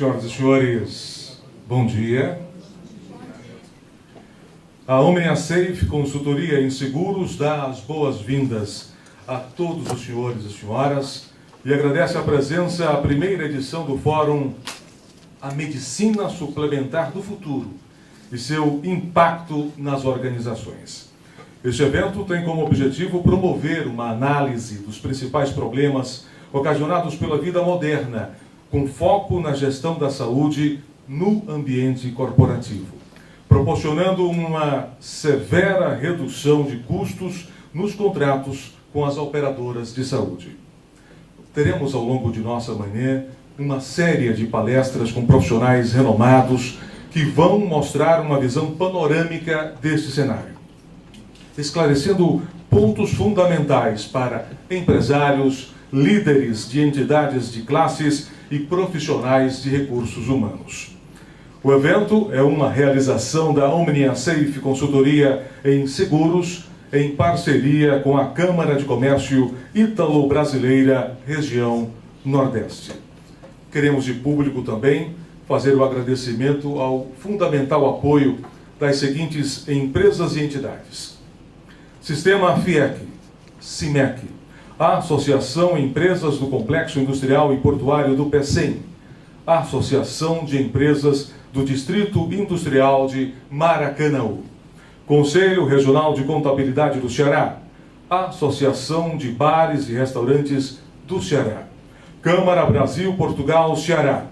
Senhoras e senhores, bom dia. A Omnia Safe Consultoria em Seguros dá as boas-vindas a todos os senhores e senhoras e agradece a presença à primeira edição do Fórum A Medicina Suplementar do Futuro e seu impacto nas organizações. Este evento tem como objetivo promover uma análise dos principais problemas ocasionados pela vida moderna, com foco na gestão da saúde no ambiente corporativo, proporcionando uma severa redução de custos nos contratos com as operadoras de saúde. Teremos ao longo de nossa manhã uma série de palestras com profissionais renomados que vão mostrar uma visão panorâmica deste cenário, esclarecendo pontos fundamentais para empresários, líderes de entidades de classes e profissionais de recursos humanos. O evento é uma realização da Omnia Safe Consultoria em Seguros, em parceria com a Câmara de Comércio Ítalo-Brasileira, região Nordeste. Queremos de público também fazer o agradecimento ao fundamental apoio das seguintes empresas e entidades: Sistema FIEC, CIMEC, a Associação Empresas do Complexo Industrial e Portuário do PECEM, a Associação de Empresas do Distrito Industrial de Maracanaú, Conselho Regional de Contabilidade do Ceará, a Associação de Bares e Restaurantes do Ceará, Câmara Brasil-Portugal Ceará,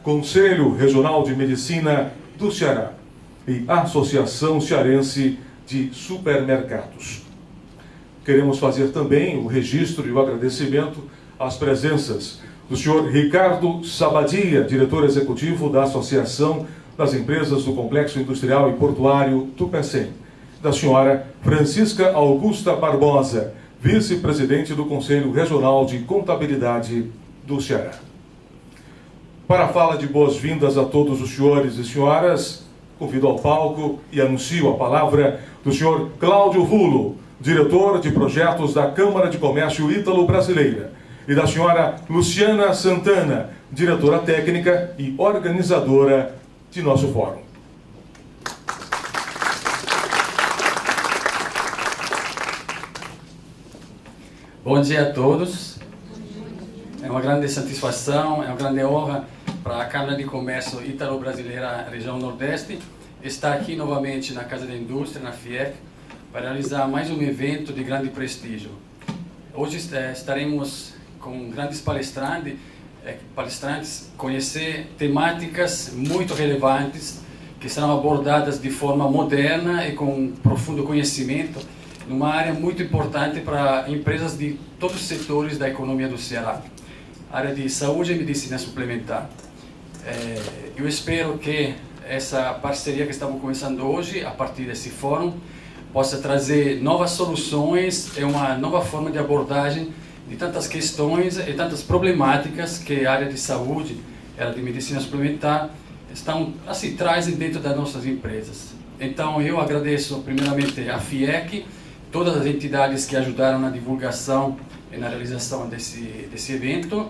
Conselho Regional de Medicina do Ceará e a Associação Cearense de Supermercados. Queremos fazer também o registro e o agradecimento às presenças do senhor Ricardo Sabadia, diretor executivo da Associação das Empresas do Complexo Industrial e Portuário do PECEM, da senhora Francisca Augusta Barbosa, vice-presidente do Conselho Regional de Contabilidade do Ceará. Para a fala de boas-vindas a todos os senhores e senhoras, convido ao palco e anuncio a palavra do senhor Cláudio Vulo, diretor de projetos da Câmara de Comércio Ítalo-Brasileira, e da senhora Luciana Santana, diretora técnica e organizadora de nosso fórum. Bom dia a todos. É uma grande satisfação, é uma grande honra para a Câmara de Comércio Ítalo-Brasileira, região Nordeste, estar aqui novamente na Casa da Indústria, na FIEC, para realizar mais um evento de grande prestígio. Hoje estaremos com grandes palestrantes, conhecer temáticas muito relevantes que serão abordadas de forma moderna e com profundo conhecimento, numa área muito importante para empresas de todos os setores da economia do Ceará, área de saúde e medicina suplementar. Eu espero que essa parceria que estamos começando hoje, a partir desse fórum, possa trazer novas soluções e uma nova forma de abordagem de tantas questões e tantas problemáticas que a área de saúde, a área de medicina suplementar, trazem dentro das nossas empresas. Então, eu agradeço primeiramente a FIEC, todas as entidades que ajudaram na divulgação e na realização desse evento,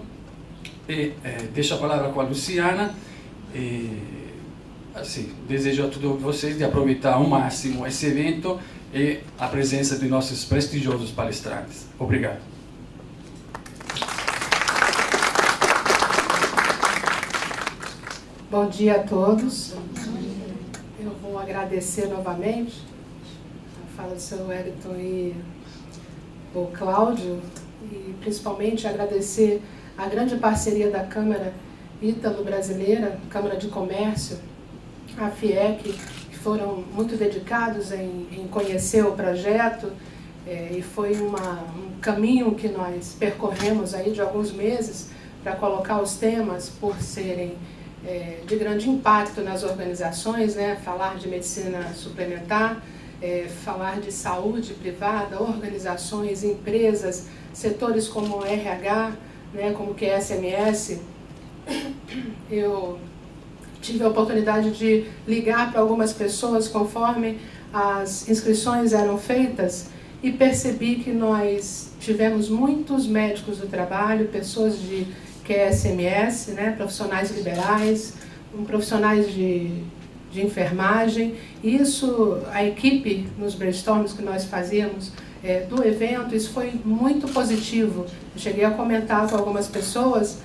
e deixo a palavra com a Luciana, e desejo a todos vocês de aproveitar ao máximo esse evento e a presença de nossos prestigiosos palestrantes. Obrigado. Bom dia a todos. Eu vou agradecer novamente a fala do seu Wellington e o Cláudio, e principalmente agradecer a grande parceria da Câmara Ítalo-Brasileira, Câmara de Comércio, a FIEC, que foram muito dedicados em conhecer o projeto, e foi um caminho que nós percorremos aí de alguns meses para colocar os temas por serem de grande impacto nas organizações, né? Falar de medicina suplementar, falar de saúde privada, organizações, empresas, setores como RH, né? Como QSMS. Eu tive a oportunidade de ligar para algumas pessoas conforme as inscrições eram feitas e percebi que nós tivemos muitos médicos do trabalho, pessoas que é SMS, né, profissionais liberais, profissionais de enfermagem. Isso, a equipe, nos brainstorms que nós fazíamos do evento, isso foi muito positivo. Eu cheguei a comentar com algumas pessoas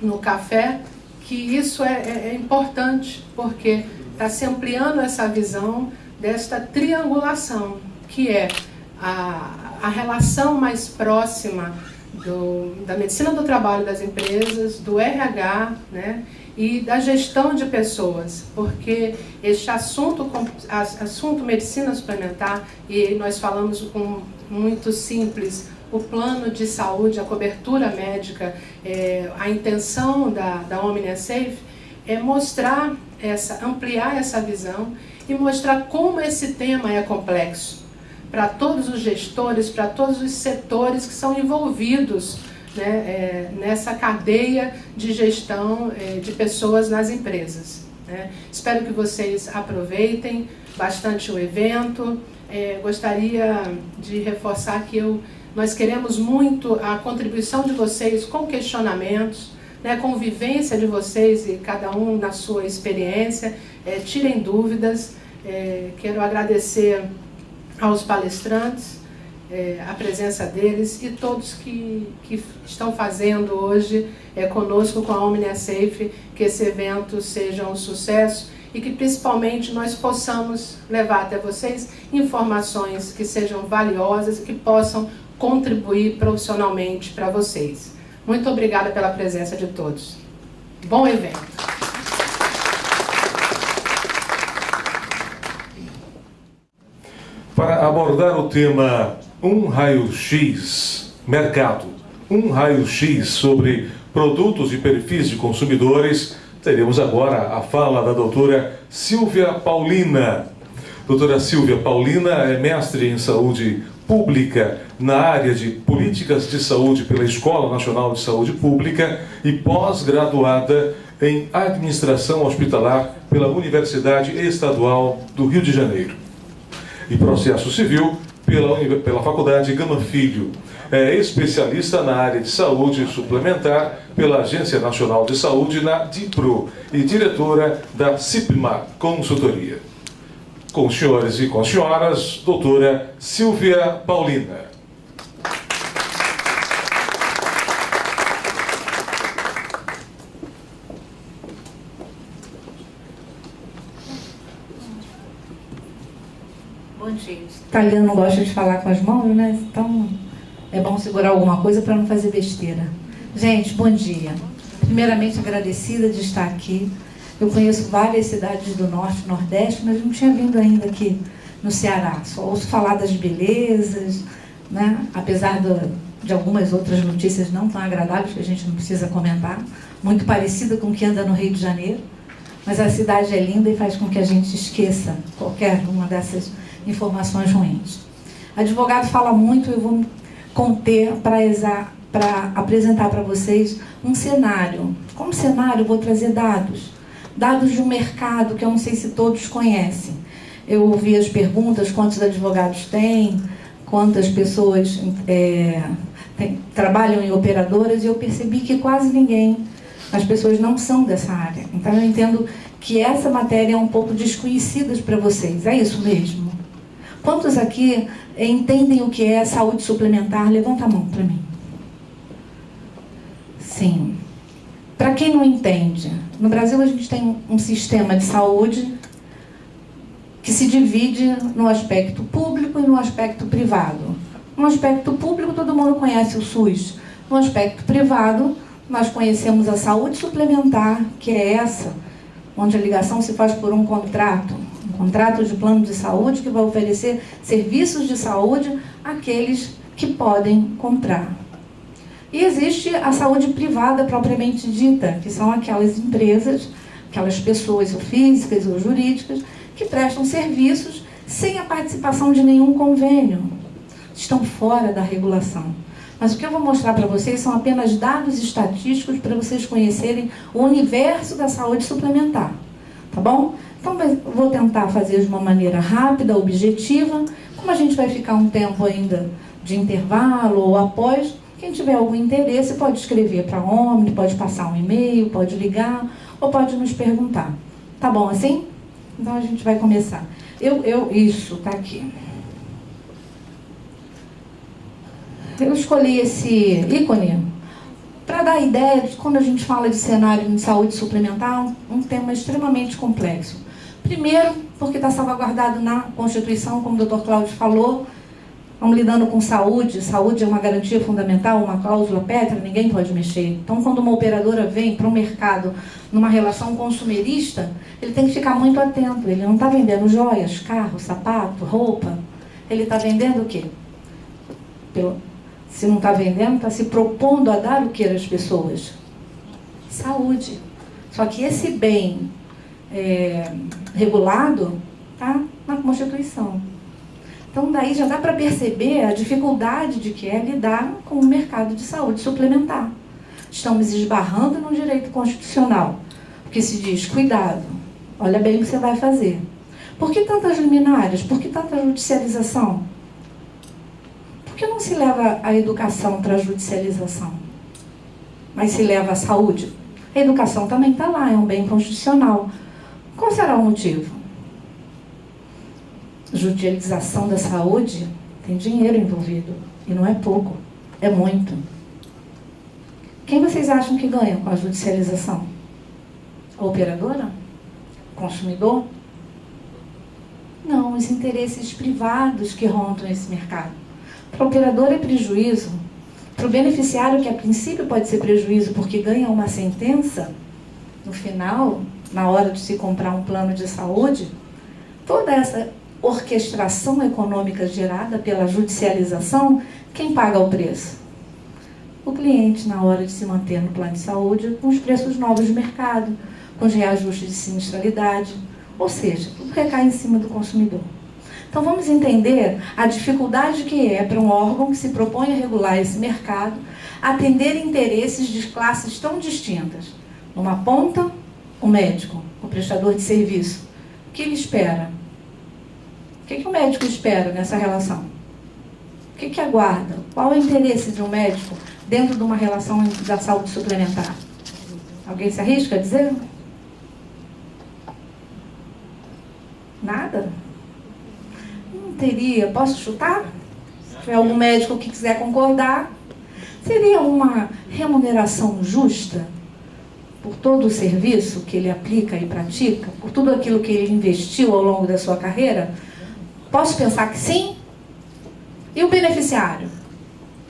no café que isso é importante, porque está se ampliando essa visão desta triangulação, que é a relação mais próxima da medicina do trabalho das empresas, do RH, né, e da gestão de pessoas, porque este assunto medicina suplementar, e nós falamos com muito simples, o plano de saúde, a cobertura médica, a intenção da OmniaSafe é ampliar essa visão e mostrar como esse tema é complexo para todos os gestores, para todos os setores que são envolvidos, né, nessa cadeia de gestão de pessoas nas empresas, né. Espero que vocês aproveitem bastante o evento. Gostaria de reforçar que nós queremos muito a contribuição de vocês com questionamentos, né, a convivência de vocês e cada um na sua experiência. Tirem dúvidas. Quero agradecer aos palestrantes, a presença deles e todos que estão fazendo hoje conosco com a OmniaSafe, que esse evento seja um sucesso e que principalmente nós possamos levar até vocês informações que sejam valiosas e que possam contribuir profissionalmente para vocês. Muito obrigada pela presença de todos. Bom evento! Para abordar o tema Um Raio-X Mercado, um raio-x sobre produtos e perfis de consumidores, teremos agora a fala da doutora Silvia Paulina. Doutora Silvia Paulina é mestre em saúde pública na área de políticas de saúde pela Escola Nacional de Saúde Pública e pós-graduada em administração hospitalar pela Universidade Estadual do Rio de Janeiro e processo civil pela Faculdade Gama Filho. É especialista na área de saúde suplementar pela Agência Nacional de Saúde na DIPRO e diretora da CIPMA Consultoria. Com os senhores e com as senhoras, doutora Silvia Paulina. Bom dia. Italiano não gosta de falar com as mãos, né? Então é bom segurar alguma coisa para não fazer besteira. Gente, bom dia. Primeiramente agradecida de estar aqui. Eu conheço várias cidades do Norte e Nordeste, mas não tinha vindo ainda aqui no Ceará. Só ouço falar das belezas, né? Apesar de algumas outras notícias não tão agradáveis, que a gente não precisa comentar, muito parecida com o que anda no Rio de Janeiro. Mas a cidade é linda e faz com que a gente esqueça qualquer uma dessas informações ruins. Advogado fala muito, eu vou me conter para apresentar para vocês um cenário. Como cenário, eu vou trazer dados de um mercado que eu não sei se todos conhecem. Eu ouvi as perguntas, quantos advogados tem, quantas pessoas trabalham em operadoras, e eu percebi que quase ninguém, as pessoas não são dessa área. Então eu entendo que essa matéria é um pouco desconhecida para vocês. É isso mesmo? Quantos aqui entendem o que é saúde suplementar? Levanta a mão para mim. Sim. Para quem não entende, no Brasil a gente tem um sistema de saúde que se divide no aspecto público e no aspecto privado. No aspecto público todo mundo conhece o SUS. No aspecto privado nós conhecemos a saúde suplementar, que é essa, onde a ligação se faz por um contrato de plano de saúde que vai oferecer serviços de saúde àqueles que podem comprar. E existe a saúde privada propriamente dita, que são aquelas empresas, aquelas pessoas ou físicas ou jurídicas que prestam serviços sem a participação de nenhum convênio. Estão fora da regulação. Mas o que eu vou mostrar para vocês são apenas dados estatísticos para vocês conhecerem o universo da saúde suplementar. Tá bom? Então, vou tentar fazer de uma maneira rápida, objetiva. Como a gente vai ficar um tempo ainda de intervalo ou após, Quem tiver algum interesse pode escrever para a Omni, pode passar um e-mail, pode ligar ou pode nos perguntar. Tá bom assim? Então a gente vai começar. Isso, tá aqui. Eu escolhi esse ícone para dar a ideia de quando a gente fala de cenário de saúde suplementar, um tema extremamente complexo. Primeiro, porque está salvaguardado na Constituição, como o Dr. Cláudio falou, estamos lidando com saúde, saúde é uma garantia fundamental, uma cláusula pétrea, ninguém pode mexer. Então, quando uma operadora vem para o mercado numa relação consumerista, ele tem que ficar muito atento. Ele não está vendendo joias, carro, sapato, roupa. Ele está vendendo o quê? Se não está vendendo, está se propondo a dar o que às pessoas? Saúde. Só que esse bem regulado está na Constituição. Então, daí já dá para perceber a dificuldade de que é lidar com o mercado de saúde suplementar. Estamos esbarrando no direito constitucional, porque se diz, cuidado, olha bem o que você vai fazer. Por que tantas liminares? Por que tanta judicialização? Por que não se leva a educação para a judicialização, mas se leva a saúde? A educação também está lá, é um bem constitucional. Qual será o motivo? Judicialização da saúde tem dinheiro envolvido, e não é pouco, é muito. Quem vocês acham que ganha com a judicialização? A operadora? O consumidor? Não, os interesses privados que rondam esse mercado. Para o operador é prejuízo. Para o beneficiário, que a princípio pode ser prejuízo porque ganha uma sentença, no final, na hora de se comprar um plano de saúde, toda essa orquestração econômica gerada pela judicialização, quem paga o preço? O cliente, na hora de se manter no plano de saúde, com os preços novos de mercado, com os reajustes de sinistralidade, ou seja, tudo recai em cima do consumidor. Então vamos entender a dificuldade que é para um órgão que se propõe a regular esse mercado, atender interesses de classes tão distintas. Numa ponta, o médico, o prestador de serviço. O que ele espera? O que o médico espera nessa relação? O que aguarda? Qual é o interesse de um médico dentro de uma relação da saúde suplementar? Alguém se arrisca a dizer? Nada? Não teria. Posso chutar? Se tiver algum médico que quiser concordar, seria uma remuneração justa por todo o serviço que ele aplica e pratica, por tudo aquilo que ele investiu ao longo da sua carreira? Posso pensar que sim? E o beneficiário?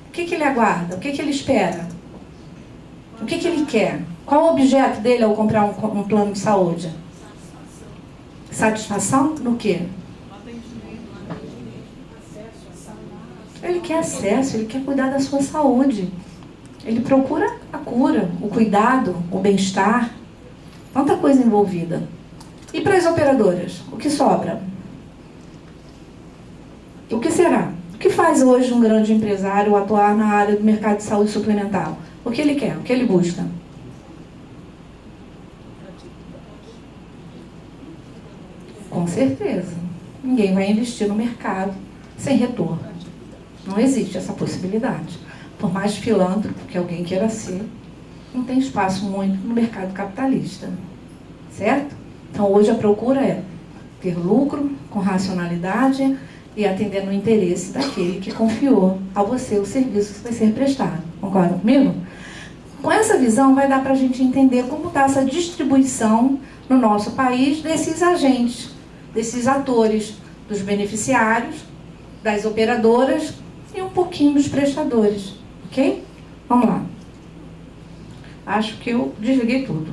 O que ele aguarda? O que ele espera? O que ele quer? Qual o objeto dele ao comprar um plano de saúde? Satisfação no quê? Ele quer acesso, ele quer cuidar da sua saúde. Ele procura a cura, o cuidado, o bem-estar. Tanta coisa envolvida. E para as operadoras? O que sobra? O que será? O que faz hoje um grande empresário atuar na área do mercado de saúde suplementar? O que ele quer? O que ele busca? Com certeza. Ninguém vai investir no mercado sem retorno. Não existe essa possibilidade. Por mais filântropo que alguém queira ser, não tem espaço muito no mercado capitalista. Certo? Então hoje a procura é ter lucro com racionalidade e atendendo o interesse daquele que confiou a você o serviço que vai ser prestado. Concorda comigo? Com essa visão vai dar para a gente entender como está essa distribuição no nosso país desses agentes, desses atores, dos beneficiários, das operadoras e um pouquinho dos prestadores. Ok? Vamos lá. Acho que eu desliguei tudo.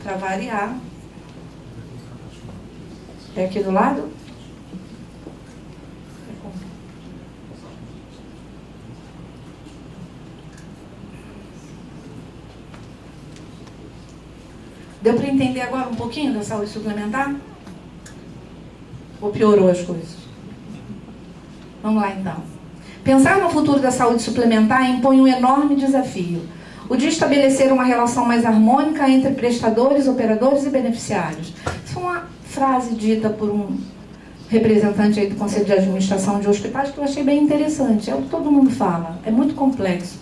Para variar. É aqui do lado? Deu para entender agora um pouquinho da saúde suplementar? Ou piorou as coisas? Vamos lá então. Pensar no futuro da saúde suplementar impõe um enorme desafio. O de estabelecer uma relação mais harmônica entre prestadores, operadores e beneficiários. Isso é uma frase dita por um representante aí do Conselho de Administração de Hospitais, que eu achei bem interessante. É o que todo mundo fala, é muito complexo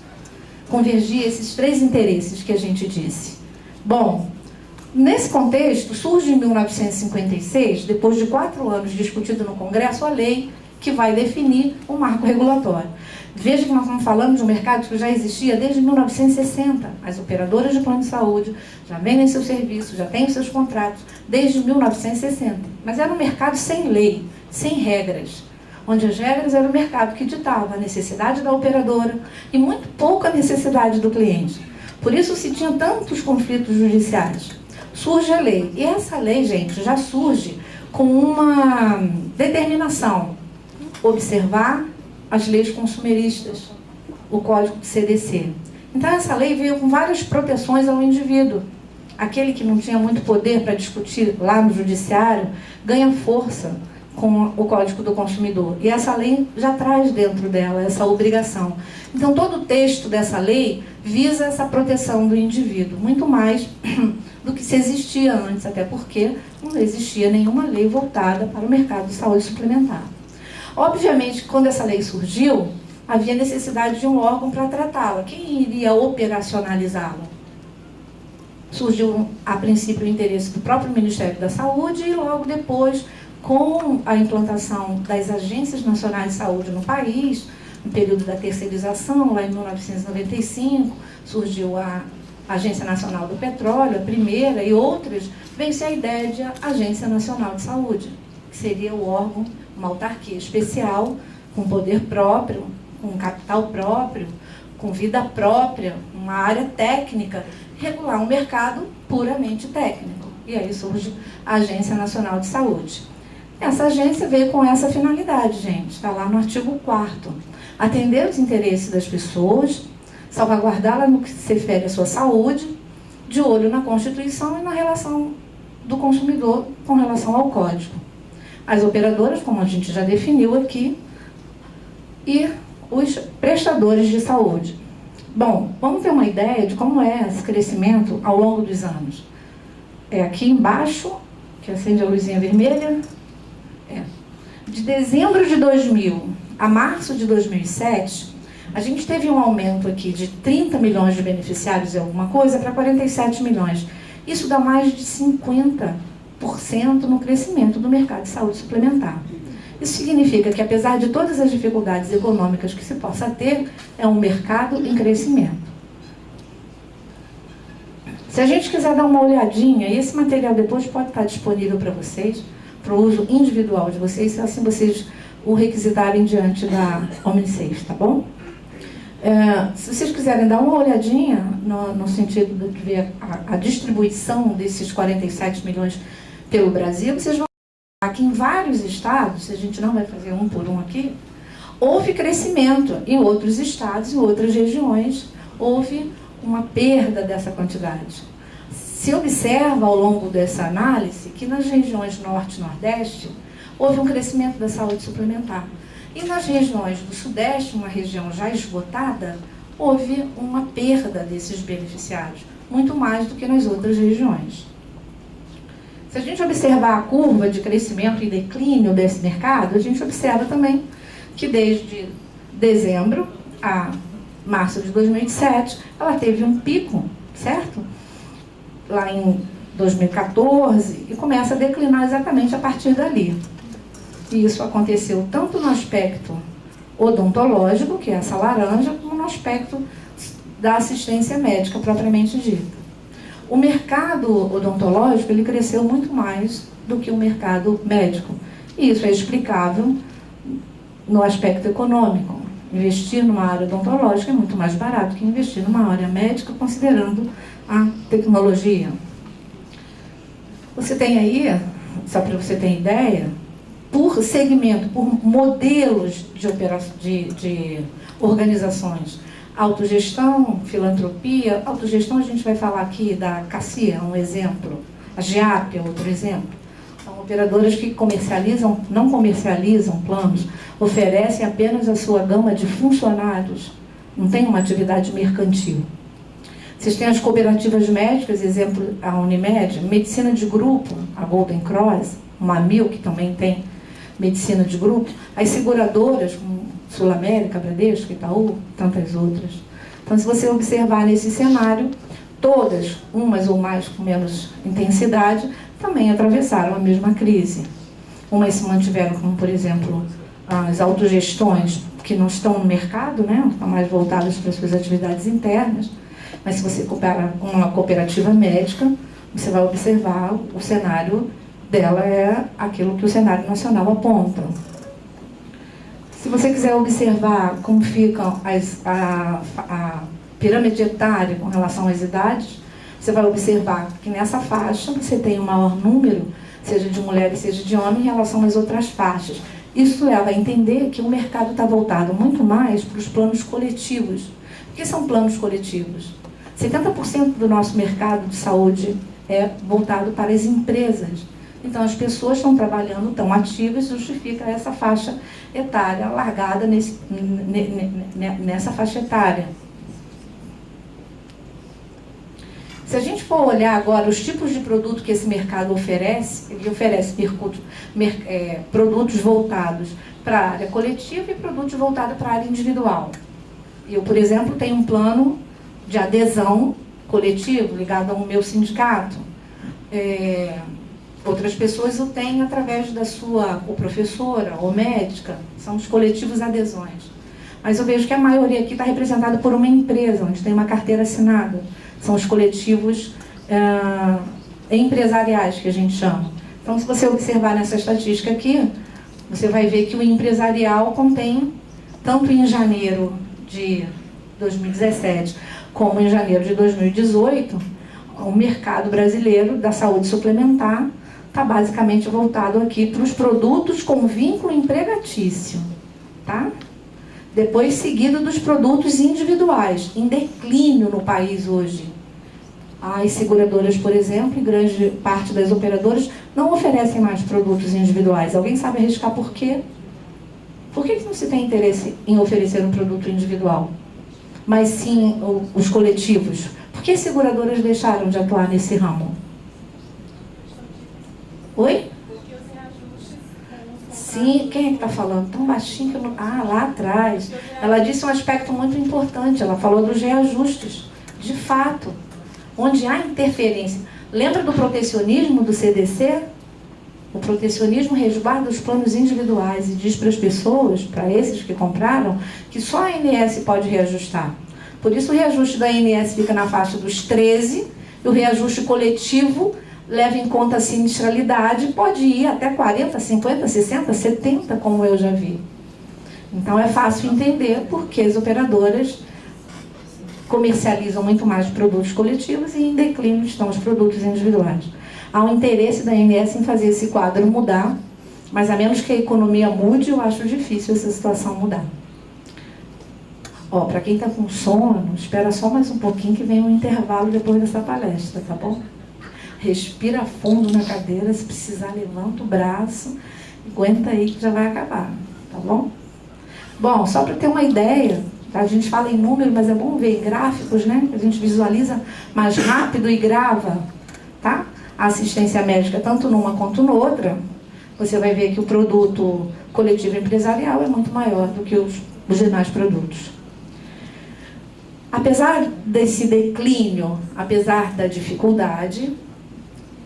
convergir esses três interesses que a gente disse. Bom, nesse contexto, surge em 1956, depois de 4 anos discutido no Congresso, a lei que vai definir o marco regulatório. Veja que nós estamos falando de um mercado que já existia desde 1960. As operadoras de plano de saúde já vendem seus serviços, já têm os seus contratos desde 1960. Mas era um mercado sem lei, sem regras, onde as regras eram o mercado que ditava a necessidade da operadora e muito pouco a necessidade do cliente. Por isso se tinha tantos conflitos judiciais. Surge a lei. E essa lei, gente, já surge com uma determinação: observar as leis consumeristas, o Código de CDC. Então essa lei veio com várias proteções ao indivíduo. Aquele que não tinha muito poder para discutir lá no judiciário, ganha força com o Código do Consumidor. E essa lei já traz dentro dela essa obrigação. Então todo o texto dessa lei visa essa proteção do indivíduo, muito mais do que se existia antes, até porque não existia nenhuma lei voltada para o mercado de saúde suplementar. Obviamente, quando essa lei surgiu, havia necessidade de um órgão para tratá-la. Quem iria operacionalizá-la? Surgiu, a princípio, o interesse do próprio Ministério da Saúde e, logo depois, com a implantação das agências nacionais de saúde no país, no período da terceirização, lá em 1995, surgiu a Agência Nacional do Petróleo, a primeira, e outras, vem-se a ideia de Agência Nacional de Saúde, que seria o órgão, uma autarquia especial, com poder próprio, com capital próprio, com vida própria, uma área técnica, regular um mercado puramente técnico. E aí surge a Agência Nacional de Saúde. Essa agência veio com essa finalidade, gente, está lá no artigo 4º. Atender os interesses das pessoas, salvaguardá-la no que se refere à sua saúde, de olho na Constituição e na relação do consumidor com relação ao Código. As operadoras, como a gente já definiu aqui, e os prestadores de saúde. Bom, vamos ter uma ideia de como é esse crescimento ao longo dos anos. É aqui embaixo, que acende a luzinha vermelha, de dezembro de 2000 a março de 2007, a gente teve um aumento aqui de 30 milhões de beneficiários e alguma coisa para 47 milhões. Isso dá mais de 50% no crescimento do mercado de saúde suplementar. Isso significa que, apesar de todas as dificuldades econômicas que se possa ter, é um mercado em crescimento. Se a gente quiser dar uma olhadinha, e esse material depois pode estar disponível para vocês, para o uso individual de vocês, se assim vocês o requisitarem diante da Omnisafe, tá bom? Se vocês quiserem dar uma olhadinha no sentido de ver a distribuição desses 47 milhões pelo Brasil, vocês vão ver que em vários estados, a gente não vai fazer um por um aqui, houve crescimento. Em outros estados, em outras regiões, houve uma perda dessa quantidade. Se observa ao longo dessa análise que nas regiões norte e nordeste houve um crescimento da saúde suplementar. E nas regiões do sudeste, uma região já esgotada, houve uma perda desses beneficiários, muito mais do que nas outras regiões. Se a gente observar a curva de crescimento e declínio desse mercado, a gente observa também que desde dezembro a março de 2007, ela teve um pico, certo? Lá em 2014, e começa a declinar exatamente a partir dali. E isso aconteceu tanto no aspecto odontológico, que é essa laranja, como no aspecto da assistência médica propriamente dita. O mercado odontológico ele cresceu muito mais do que o mercado médico. E isso é explicável no aspecto econômico. Investir numa área odontológica é muito mais barato que investir numa área médica, considerando a tecnologia. Você tem aí, só para você ter ideia, por segmento, por modelos de organizações, autogestão, filantropia. Autogestão a gente vai falar aqui da CACIA, um exemplo, a GEAP é outro exemplo. São operadoras que não comercializam planos, oferecem apenas a sua gama de funcionários, não tem uma atividade mercantil. Vocês têm as cooperativas médicas, exemplo, a Unimed, medicina de grupo, a Golden Cross, uma Amil, que também tem medicina de grupo, as seguradoras, como Sul América, Bradesco, Itaú, tantas outras. Então, se você observar nesse cenário, todas, umas ou mais com menos intensidade, também atravessaram a mesma crise. Umas se mantiveram, como, por exemplo, as autogestões, que não estão no mercado, né? Estão mais voltadas para as suas atividades internas. Mas se você compara uma cooperativa médica, você vai observar o cenário dela é aquilo que o cenário nacional aponta. Se você quiser observar como fica a pirâmide etária com relação às idades, você vai observar que nessa faixa você tem um maior número, seja de mulheres, seja de homens, em relação às outras faixas. Isso leva a entender que o mercado está voltado muito mais para os planos coletivos. O que são planos coletivos? 70% do nosso mercado de saúde é voltado para as empresas. Então, as pessoas estão trabalhando, estão ativas, justifica essa faixa etária largada nessa faixa etária. Se a gente for olhar agora os tipos de produto que esse mercado oferece, ele oferece produtos voltados para a área coletiva e produtos voltados para a área individual. Eu, por exemplo, tenho um plano de adesão coletivo ligado ao meu sindicato. Outras pessoas o têm através da sua ou professora ou médica, são os coletivos adesões. Mas eu vejo que a maioria aqui está representada por uma empresa, onde tem uma carteira assinada. São os coletivos empresariais, que a gente chama. Então, se você observar nessa estatística aqui, você vai ver que o empresarial contém, tanto em janeiro de 2017 como em janeiro de 2018, o mercado brasileiro da saúde suplementar está basicamente voltado aqui para os produtos com vínculo empregatício, tá? Depois seguido dos produtos individuais, em declínio no país hoje. As seguradoras, por exemplo, e grande parte das operadoras não oferecem mais produtos individuais. Alguém sabe arriscar por quê? Por que não se tem interesse em oferecer um produto individual? Mas sim os coletivos. Por que as seguradoras deixaram de atuar nesse ramo? Oi? Sim, quem é que está falando? Tão baixinho que eu não... Ah, lá atrás. Ela disse um aspecto muito importante. Ela falou dos reajustes. De fato, onde há interferência. Lembra do protecionismo do CDC? O protecionismo resguarda os planos individuais e diz para as pessoas, para esses que compraram, que só a ANS pode reajustar. Por isso o reajuste da ANS fica na faixa dos 13, e o reajuste coletivo leva em conta a sinistralidade, pode ir até 40, 50, 60, 70, como eu já vi. Então é fácil entender porque as operadoras comercializam muito mais produtos coletivos e em declínio estão os produtos individuais. Há um interesse da ANS em fazer esse quadro mudar, mas a menos que a economia mude, eu acho difícil essa situação mudar. Ó, para quem está com sono, espera só mais um pouquinho que vem um intervalo depois dessa palestra, tá bom? Respira fundo na cadeira, se precisar levanta o braço, aguenta aí que já vai acabar, tá bom? Bom, só para ter uma ideia, a gente fala em número, mas é bom ver em gráficos, né? A gente visualiza mais rápido e grava, tá? A assistência médica, tanto numa quanto noutra, você vai ver que o produto coletivo empresarial é muito maior do que os demais produtos. Apesar desse declínio, apesar da dificuldade,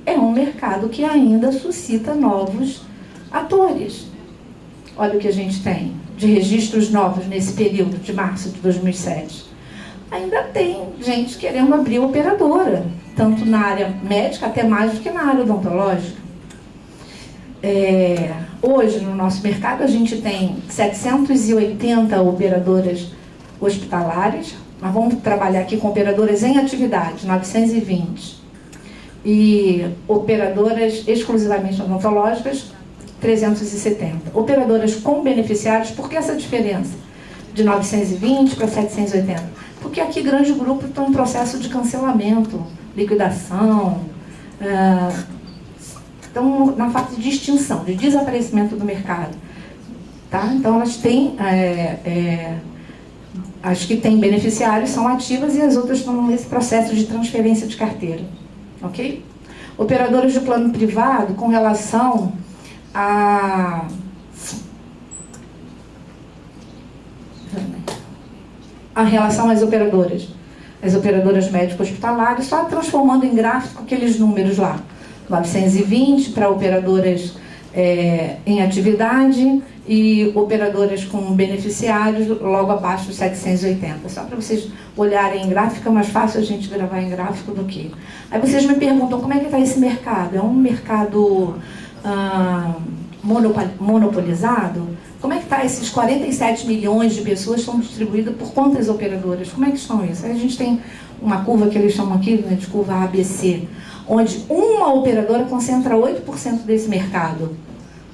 é um mercado que ainda suscita novos atores. Olha o que a gente tem de registros novos nesse período de março de 2007. Ainda tem gente querendo abrir operadora, tanto na área médica, até mais do que na área odontológica. Hoje, no nosso mercado, a gente tem 780 operadoras hospitalares. Nós vamos trabalhar aqui com operadoras em atividade, 920. E operadoras exclusivamente odontológicas, 370. Operadoras com beneficiários, por que essa diferença? De 920 para 780. Porque aqui grandes grupos estão em processo de cancelamento, liquidação, estão na fase de extinção, de desaparecimento do mercado. Tá? Então, elas têm... as que têm beneficiários são ativas e as outras estão nesse processo de transferência de carteira. Ok? Operadoras de plano privado, com relação a a relação às operadoras médico-hospitalares, só transformando em gráfico aqueles números lá. 920 para operadoras em atividade e operadoras com beneficiários logo abaixo dos 780. Só para vocês olharem em gráfico, fica mais fácil a gente gravar em gráfico do que. Aí vocês me perguntam como é que está esse mercado. É um mercado monopolizado? Como é que está esses 47 milhões de pessoas que são distribuídas por quantas operadoras? Como é que estão isso? Aí a gente tem uma curva que eles chamam aqui, né, de curva ABC, onde uma operadora concentra 8% desse mercado.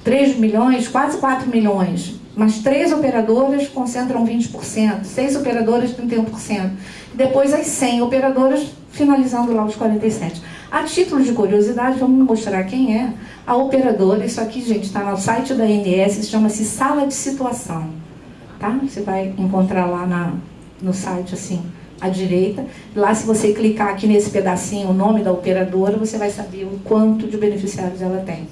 3 milhões, quase 4 milhões, mas 3 operadoras concentram 20%, 6 operadoras 31%. E depois as 100 operadoras finalizando lá os 47%. A título de curiosidade, vamos mostrar quem é a operadora. Isso aqui, gente, está no site da ANS, chama-se Sala de Situação. Tá? Você vai encontrar lá no site, assim, à direita. Lá, se você clicar aqui nesse pedacinho, o nome da operadora, você vai saber o quanto de beneficiários ela tem.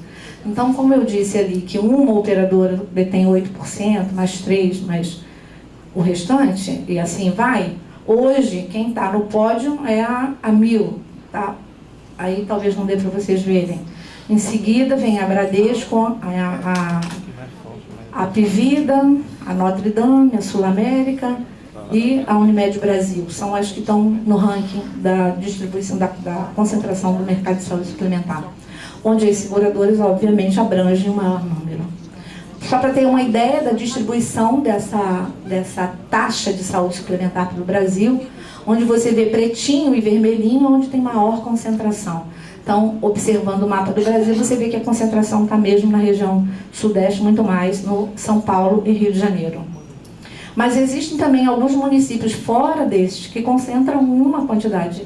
Então, como eu disse ali, que uma operadora detém 8%, mais 3%, mais o restante, e assim vai, hoje, quem está no pódio é a 1000, tá? Aí talvez não dê para vocês verem. Em seguida, vem a Bradesco, a Pivida, a Notre Dame, a Sul América e a Unimed Brasil. São as que estão no ranking da distribuição, da concentração do mercado de saúde suplementar, onde as seguradoras, obviamente, abrangem o maior número. Só para ter uma ideia da distribuição dessa taxa de saúde suplementar pelo Brasil, onde você vê pretinho e vermelhinho, onde tem maior concentração. Então, observando o mapa do Brasil, você vê que a concentração está mesmo na região sudeste, muito mais no São Paulo e Rio de Janeiro. Mas existem também alguns municípios fora desses que concentram uma quantidade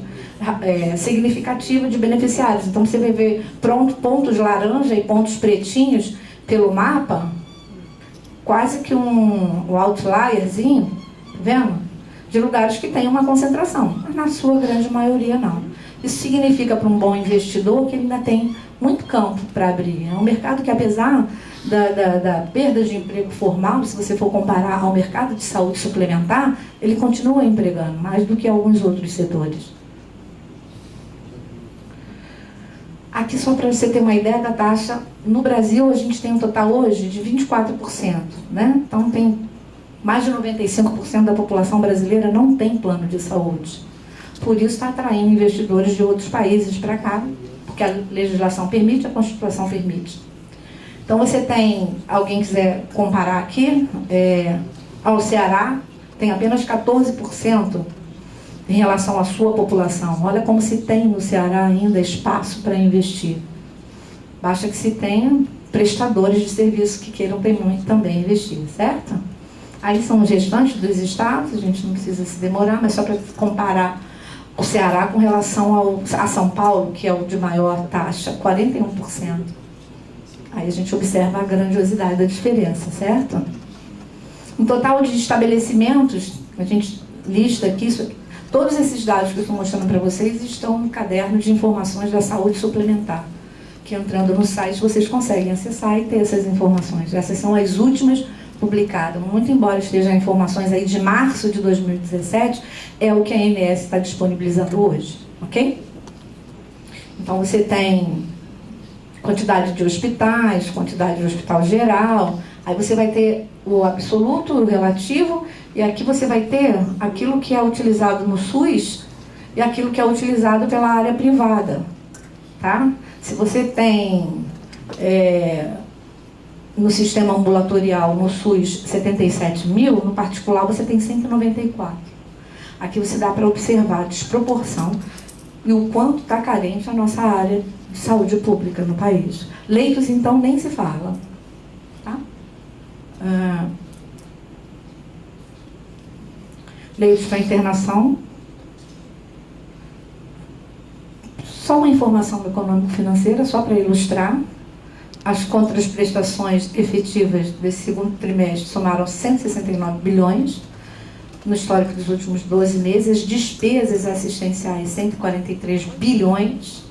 significativa de beneficiários. Então, você vai ver pontos laranja e pontos pretinhos pelo mapa, quase que um outlierzinho, tá vendo? De lugares que tem uma concentração, mas na sua grande maioria não. Isso significa para um bom investidor que ele ainda tem muito campo para abrir. É um mercado que, apesar da perda de emprego formal, se você for comparar ao mercado de saúde suplementar, ele continua empregando mais do que alguns outros setores. Aqui, só para você ter uma ideia da taxa, no Brasil a gente tem um total hoje de 24%, né? Então tem mais de 95% da população brasileira não tem plano de saúde. Por isso está atraindo investidores de outros países para cá, porque a legislação permite, a Constituição permite. Então você tem, alguém quiser comparar aqui, ao Ceará, tem apenas 14% em relação à sua população. Olha como se tem no Ceará ainda espaço para investir. Basta que se tenha prestadores de serviço que queiram também investir, certo? Aí são os restantes dos estados, a gente não precisa se demorar, mas só para comparar o Ceará com relação a São Paulo, que é o de maior taxa, 41%. Aí a gente observa a grandiosidade da diferença, certo? Um total de estabelecimentos, a gente lista aqui, todos esses dados que eu estou mostrando para vocês estão no caderno de informações da saúde suplementar, que entrando no site vocês conseguem acessar e ter essas informações. Essas são as últimas publicadas. Muito embora estejam informações aí de março de 2017, é o que a ANS está disponibilizando hoje, ok? Então você tem quantidade de hospitais, quantidade de hospital geral, aí você vai ter o absoluto, o relativo, e aqui você vai ter aquilo que é utilizado no SUS e aquilo que é utilizado pela área privada, tá? Se você tem no sistema ambulatorial, no SUS, 77 mil, no particular você tem 194. Aqui você dá para observar a desproporção e o quanto está carente a nossa área de saúde pública no país. Leitos, então, nem se fala. Tá? Leitos para internação. Só uma informação econômico-financeira, só para ilustrar. As contraprestações efetivas desse segundo trimestre somaram 169 bilhões. No histórico dos últimos 12 meses, despesas assistenciais, 143 bilhões.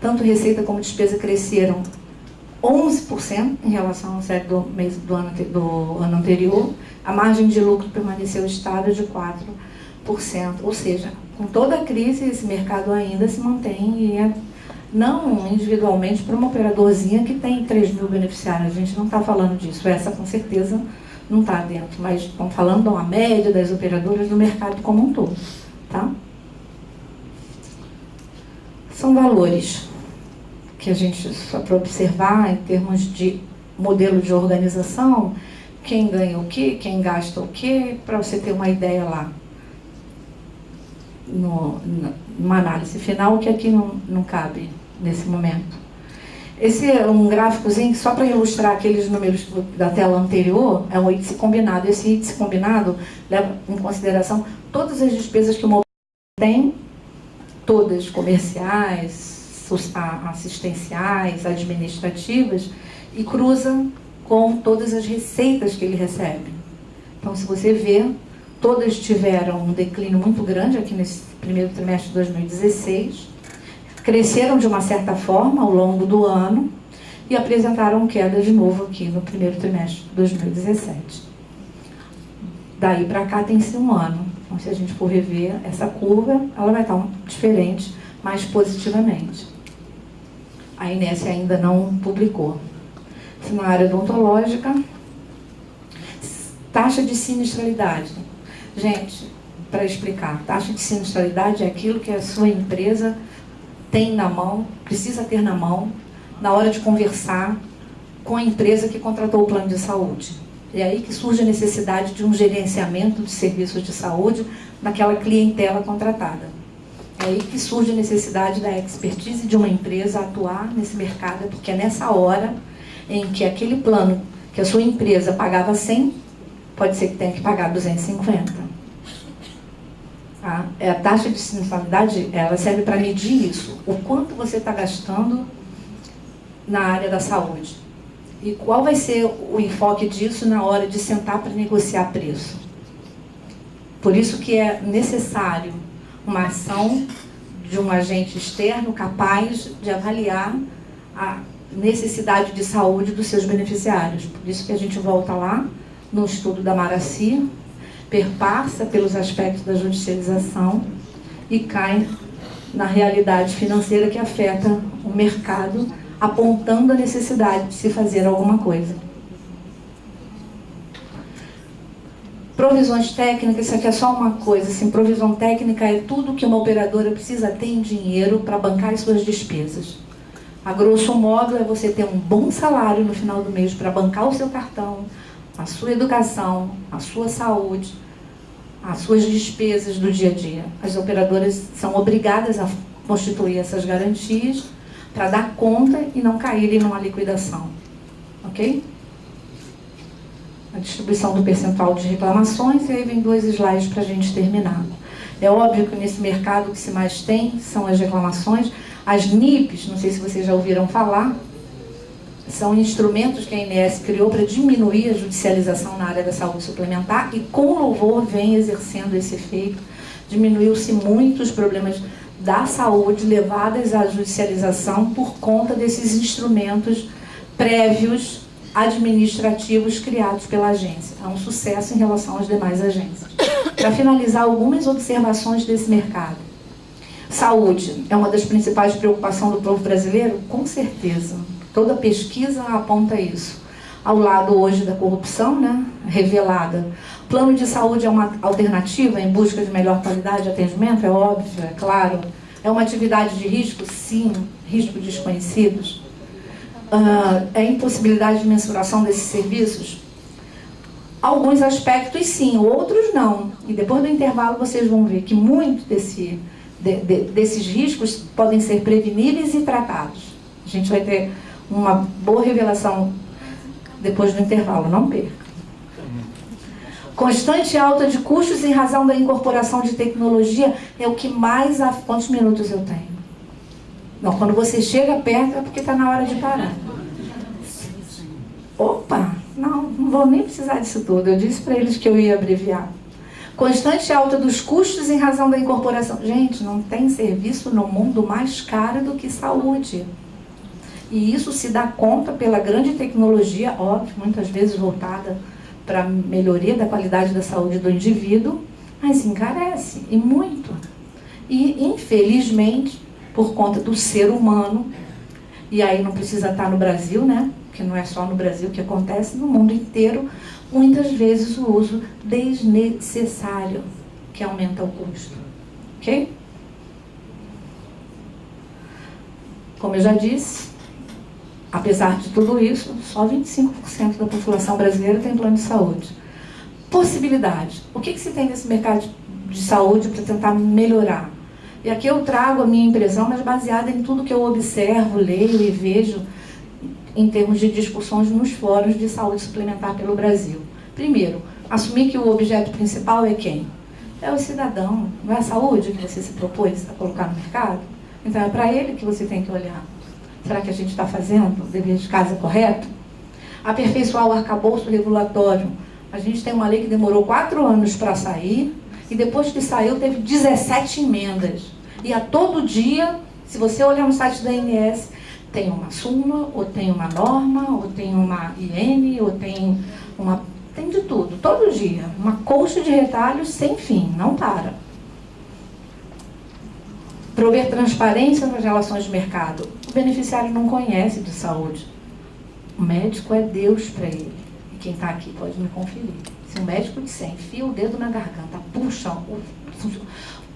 Tanto receita como despesa cresceram 11% em relação ao série do ano anterior. A margem de lucro permaneceu estável de 4 8%. Ou seja, com toda a crise, esse mercado ainda se mantém e é, não individualmente para uma operadorzinha que tem 3 mil beneficiários. A gente não está falando disso. Essa, com certeza, não está dentro. Mas estamos falando de uma média das operadoras do mercado como um todo. Tá? São valores que a gente, só para observar, em termos de modelo de organização, quem ganha o quê, quem gasta o quê, para você ter uma ideia lá. Numa análise final, que aqui não cabe nesse momento. Esse é um gráficozinho, só para ilustrar aqueles números da tela anterior, é um índice combinado. Esse índice combinado leva em consideração todas as despesas que uma tem, todas comerciais, assistenciais, administrativas, e cruza com todas as receitas que ele recebe. Então, se você vê, todas tiveram um declínio muito grande aqui nesse primeiro trimestre de 2016, cresceram de uma certa forma ao longo do ano e apresentaram queda de novo aqui no primeiro trimestre de 2017. Daí para cá tem-se um ano. Então, se a gente for rever essa curva, ela vai estar diferente, mais positivamente. A Inés ainda não publicou. Na área odontológica, taxa de sinistralidade. Gente, para explicar, taxa de sinistralidade é aquilo que a sua empresa tem na mão, precisa ter na mão, na hora de conversar com a empresa que contratou o plano de saúde. É aí que surge a necessidade de um gerenciamento de serviços de saúde naquela clientela contratada. É aí que surge a necessidade da expertise de uma empresa atuar nesse mercado, porque é nessa hora em que aquele plano que a sua empresa pagava 100, pode ser que tenha que pagar 250. Tá? A taxa de sinistralidade, ela serve para medir isso, o quanto você está gastando na área da saúde. E qual vai ser o enfoque disso na hora de sentar para negociar preço. Por isso que é necessário uma ação de um agente externo capaz de avaliar a necessidade de saúde dos seus beneficiários. Por isso que a gente volta lá no estudo da Maraci, perpassa pelos aspectos da judicialização e cai na realidade financeira que afeta o mercado, apontando a necessidade de se fazer alguma coisa. Provisões técnicas, isso aqui é só uma coisa, assim, provisão técnica é tudo que uma operadora precisa ter em dinheiro para bancar as suas despesas. A grosso modo é você ter um bom salário no final do mês para bancar o seu cartão, a sua educação, a sua saúde, as suas despesas do dia a dia. As operadoras são obrigadas a constituir essas garantias para dar conta e não caírem numa liquidação. Ok? A distribuição do percentual de reclamações, e aí vem 2 slides para a gente terminar. É óbvio que nesse mercado o que se mais tem são as reclamações. As NIPs, não sei se vocês já ouviram falar, são instrumentos que a INS criou para diminuir a judicialização na área da saúde suplementar e com louvor vem exercendo esse efeito. Diminuiu-se muito os problemas da saúde levadas à judicialização por conta desses instrumentos prévios administrativos criados pela agência. É um sucesso em relação às demais agências. Para finalizar, algumas observações desse mercado. Saúde é uma das principais preocupações do povo brasileiro? Com certeza. Toda pesquisa aponta isso. Ao lado hoje da corrupção, né, revelada. Plano de saúde é uma alternativa em busca de melhor qualidade de atendimento? É óbvio, é claro. É uma atividade de risco? Sim. Risco desconhecidos? É impossibilidade de mensuração desses serviços? Alguns aspectos sim, outros não. E depois do intervalo vocês vão ver que muitos desses riscos podem ser preveníveis e tratados. A gente vai ter uma boa revelação depois do intervalo, não perca. Constante alta de custos em razão da incorporação de tecnologia é o que mais... Quantos minutos eu tenho? Não, quando você chega perto é porque está na hora de parar. Opa, não vou nem precisar disso tudo. Eu disse para eles que eu ia abreviar. Constante alta dos custos em razão da incorporação. Gente, não tem serviço no mundo mais caro do que saúde. E isso se dá conta pela grande tecnologia, óbvio, muitas vezes voltada para a melhoria da qualidade da saúde do indivíduo, mas encarece, e muito. E, infelizmente, por conta do ser humano, e aí não precisa estar no Brasil, né? Porque não é só no Brasil que acontece, no mundo inteiro, muitas vezes o uso desnecessário, que aumenta o custo. Ok? Como eu já disse, apesar de tudo isso, só 25% da população brasileira tem plano de saúde. Possibilidade. O que se tem nesse mercado de saúde para tentar melhorar? E aqui eu trago a minha impressão, mas baseada em tudo que eu observo, leio e vejo em termos de discussões nos fóruns de saúde suplementar pelo Brasil. Primeiro, assumir que o objeto principal é quem? É o cidadão. Não é a saúde que você se propôs a colocar no mercado? Então é para ele que você tem que olhar. Será que a gente está fazendo o dever de casa correto? Aperfeiçoar o arcabouço regulatório. A gente tem uma lei que demorou 4 anos para sair, e depois que saiu teve 17 emendas. E a todo dia, se você olhar no site da ANS, tem uma súmula, ou tem uma norma, ou tem uma IN, ou tem uma... Tem de tudo, todo dia. Uma colcha de retalhos sem fim, não para. Prover transparência nas relações de mercado. O beneficiário não conhece de saúde. O médico é Deus para ele. E quem está aqui pode me conferir. Se um médico disser, enfia o dedo na garganta, puxa,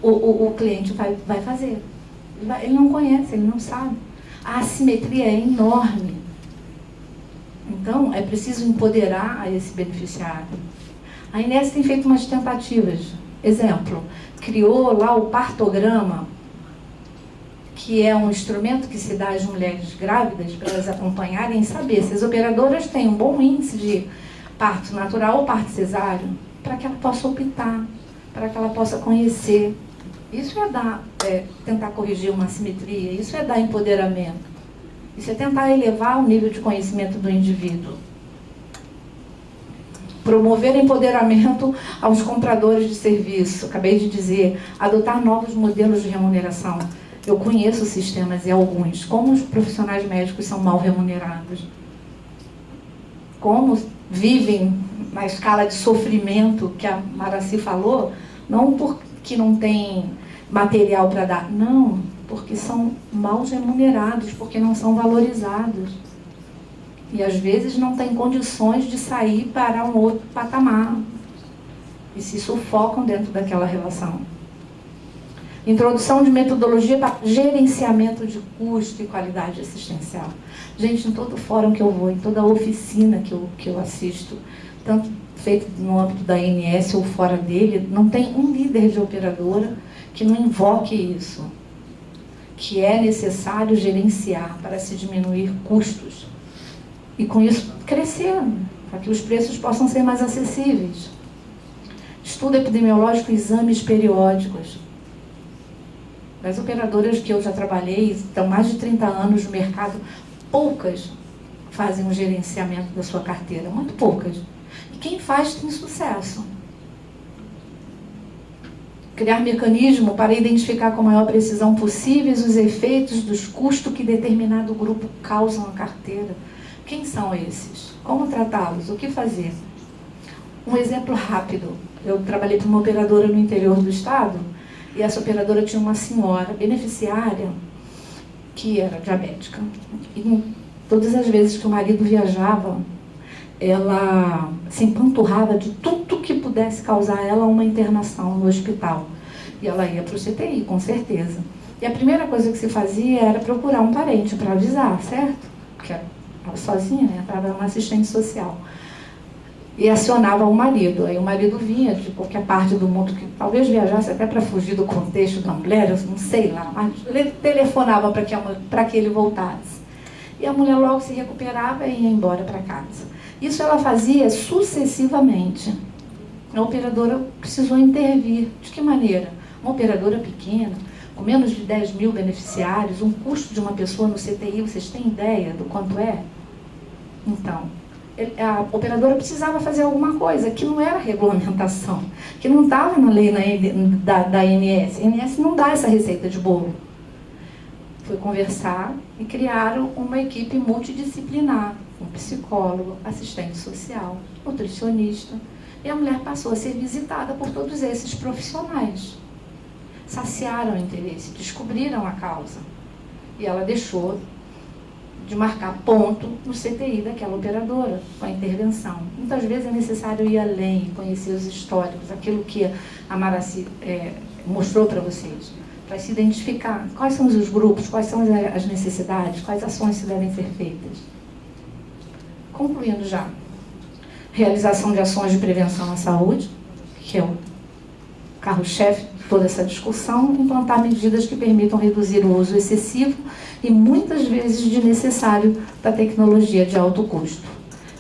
o cliente vai fazer. Ele não conhece, ele não sabe. A assimetria é enorme. Então, é preciso empoderar a esse beneficiário. A Inés tem feito umas tentativas. Exemplo, criou lá o partograma, que é um instrumento que se dá às mulheres grávidas para elas acompanharem e saber se as operadoras têm um bom índice de parto natural ou parto cesáreo, para que ela possa optar, para que ela possa conhecer. Isso é tentar corrigir uma assimetria, isso é dar empoderamento. Isso é tentar elevar o nível de conhecimento do indivíduo. Promover empoderamento aos compradores de serviço. Acabei de dizer, adotar novos modelos de remuneração. Eu conheço sistemas e alguns. Como os profissionais médicos são mal remunerados. Como vivem na escala de sofrimento que a Maraci falou, não porque não tem material para dar, não, porque são mal remunerados, porque não são valorizados. E às vezes não têm condições de sair para um outro patamar. E se sufocam dentro daquela relação. Introdução de metodologia para gerenciamento de custo e qualidade assistencial. Gente, em todo fórum que eu vou, em toda oficina que eu assisto, tanto feito no âmbito da ANS ou fora dele, não tem um líder de operadora que não invoque isso. Que é necessário gerenciar para se diminuir custos. E com isso crescer, para que os preços possam ser mais acessíveis. Estudo epidemiológico e exames periódicos. Das operadoras que eu já trabalhei, estão mais de 30 anos no mercado, poucas fazem um gerenciamento da sua carteira, muito poucas. E quem faz tem sucesso. Criar mecanismo para identificar com a maior precisão possíveis os efeitos dos custos que determinado grupo causam à carteira. Quem são esses? Como tratá-los? O que fazer? Um exemplo rápido. Eu trabalhei para uma operadora no interior do estado, e essa operadora tinha uma senhora beneficiária que era diabética. E todas as vezes que o marido viajava, ela se empanturrava de tudo que pudesse causar a ela uma internação no hospital. E ela ia para o CTI, com certeza. E a primeira coisa que se fazia era procurar um parente para avisar, certo? Porque ela estava sozinha, né? Estava uma assistente social. E acionava o marido. Aí o marido vinha de qualquer parte do mundo, que talvez viajasse até para fugir do contexto da mulher, eu não sei lá, mas ele telefonava para que ele voltasse. E a mulher logo se recuperava e ia embora para casa. Isso ela fazia sucessivamente. A operadora precisou intervir. De que maneira? Uma operadora pequena, com menos de 10 mil beneficiários, um custo de uma pessoa no CTI, vocês têm ideia do quanto é? Então, a operadora precisava fazer alguma coisa que não era regulamentação, que não estava na lei da ANS. A ANS não dá essa receita de bolo. Foi conversar e criaram uma equipe multidisciplinar, um psicólogo, assistente social, nutricionista, E a mulher passou a ser visitada por todos esses profissionais. Saciaram o interesse, descobriram a causa. E ela deixou de marcar ponto no CTI daquela operadora, com a intervenção. Muitas vezes é necessário ir além, conhecer os históricos, aquilo que a Maraci mostrou para vocês, para se identificar quais são os grupos, quais são as necessidades, quais ações se devem ser feitas. Concluindo já, realização de ações de prevenção à saúde, que é o carro-chefe de toda essa discussão, implantar medidas que permitam reduzir o uso excessivo e muitas vezes desnecessário da tecnologia de alto custo.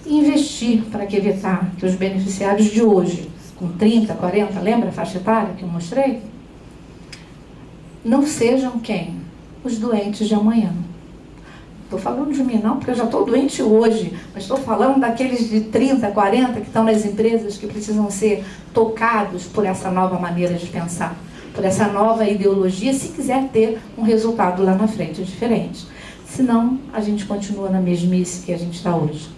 E investir para evitar que os beneficiários de hoje, com 30, 40, lembra a faixa etária que eu mostrei? Não sejam quem? Os doentes de amanhã. Estou falando de mim não, porque eu já estou doente hoje, mas estou falando daqueles de 30, 40 que estão nas empresas que precisam ser tocados por essa nova maneira de pensar, por essa nova ideologia, se quiser ter um resultado lá na frente diferente. Senão, a gente continua na mesmice que a gente está hoje.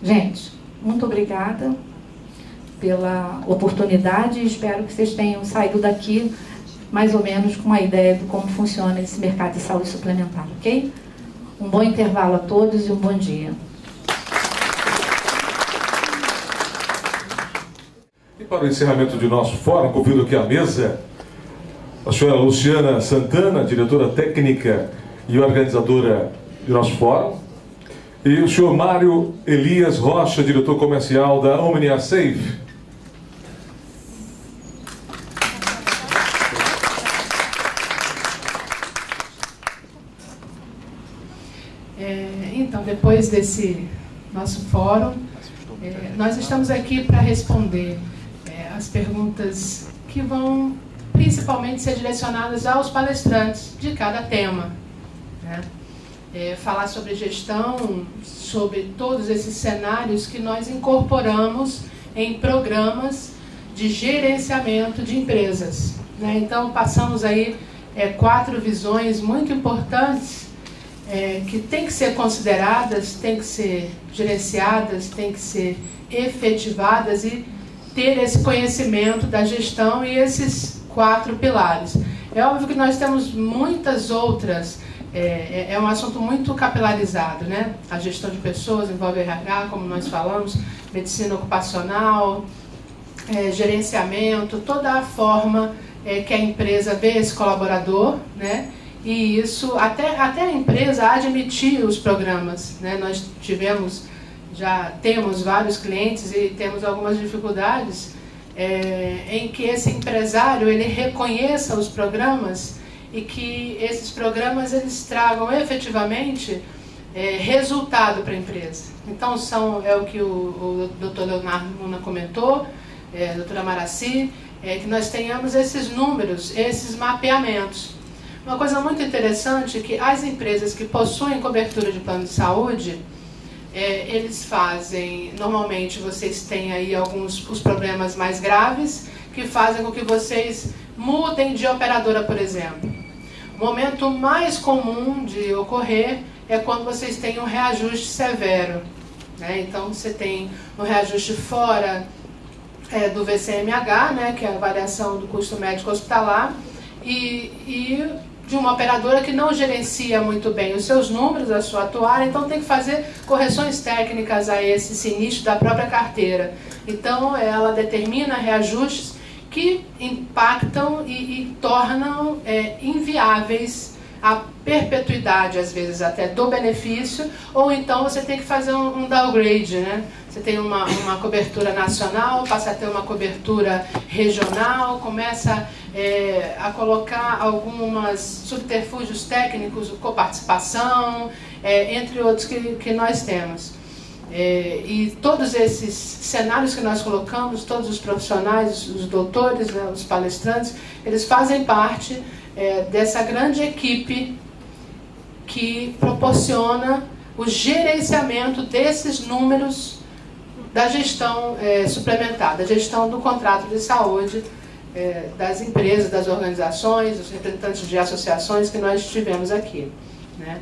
Gente, muito obrigada pela oportunidade e espero que vocês tenham saído daqui mais ou menos com uma ideia de como funciona esse mercado de saúde suplementar, ok? Um bom intervalo a todos e um bom dia. E para o encerramento de nosso fórum, convido aqui à mesa a senhora Luciana Santana, diretora técnica e organizadora de nosso fórum, e o senhor Mário Elias Rocha, diretor comercial da Omnia Safe. Então, depois desse nosso fórum, nós estamos aqui para responder as perguntas que vão principalmente ser direcionadas aos palestrantes de cada tema, né? Falar sobre gestão, sobre todos esses cenários que nós incorporamos em programas de gerenciamento de empresas, né? Então, passamos aí 4 visões muito importantes que têm que ser consideradas, têm que ser gerenciadas, têm que ser efetivadas e ter esse conhecimento da gestão e esses 4 pilares. É óbvio que nós temos muitas outras, é um assunto muito capilarizado, né? A gestão de pessoas envolve RH, como nós falamos, medicina ocupacional, gerenciamento, toda a forma que a empresa vê esse colaborador, né? E isso, até a empresa admitir os programas, né? Nós já temos vários clientes e temos algumas dificuldades em que esse empresário ele reconheça os programas e que esses programas eles tragam efetivamente resultado para a empresa. Então é o que o Dr. Leonardo Luna comentou, a doutora Maraci, que nós tenhamos esses números, esses mapeamentos. Uma coisa muito interessante é que as empresas que possuem cobertura de plano de saúde, eles fazem, normalmente vocês têm aí os problemas mais graves, que fazem com que vocês mudem de operadora, por exemplo. O momento mais comum de ocorrer é quando vocês têm um reajuste severo, né? Então, você tem um reajuste fora do VCMH, né? Que é a variação do custo médico hospitalar, e de uma operadora que não gerencia muito bem os seus números, a sua atuária, então tem que fazer correções técnicas a esse sinistro da própria carteira. Então, ela determina reajustes que impactam e tornam inviáveis a perpetuidade, às vezes, até do benefício, ou então você tem que fazer um downgrade, né? Você tem uma cobertura nacional, passa a ter uma cobertura regional, começa a colocar alguns subterfúgios técnicos, coparticipação, entre outros que nós temos. E todos esses cenários que nós colocamos, todos os profissionais, os doutores, né, os palestrantes, eles fazem parte dessa grande equipe que proporciona o gerenciamento desses números da gestão suplementar, da gestão do contrato de saúde das empresas, das organizações, dos representantes de associações que nós tivemos aqui, né?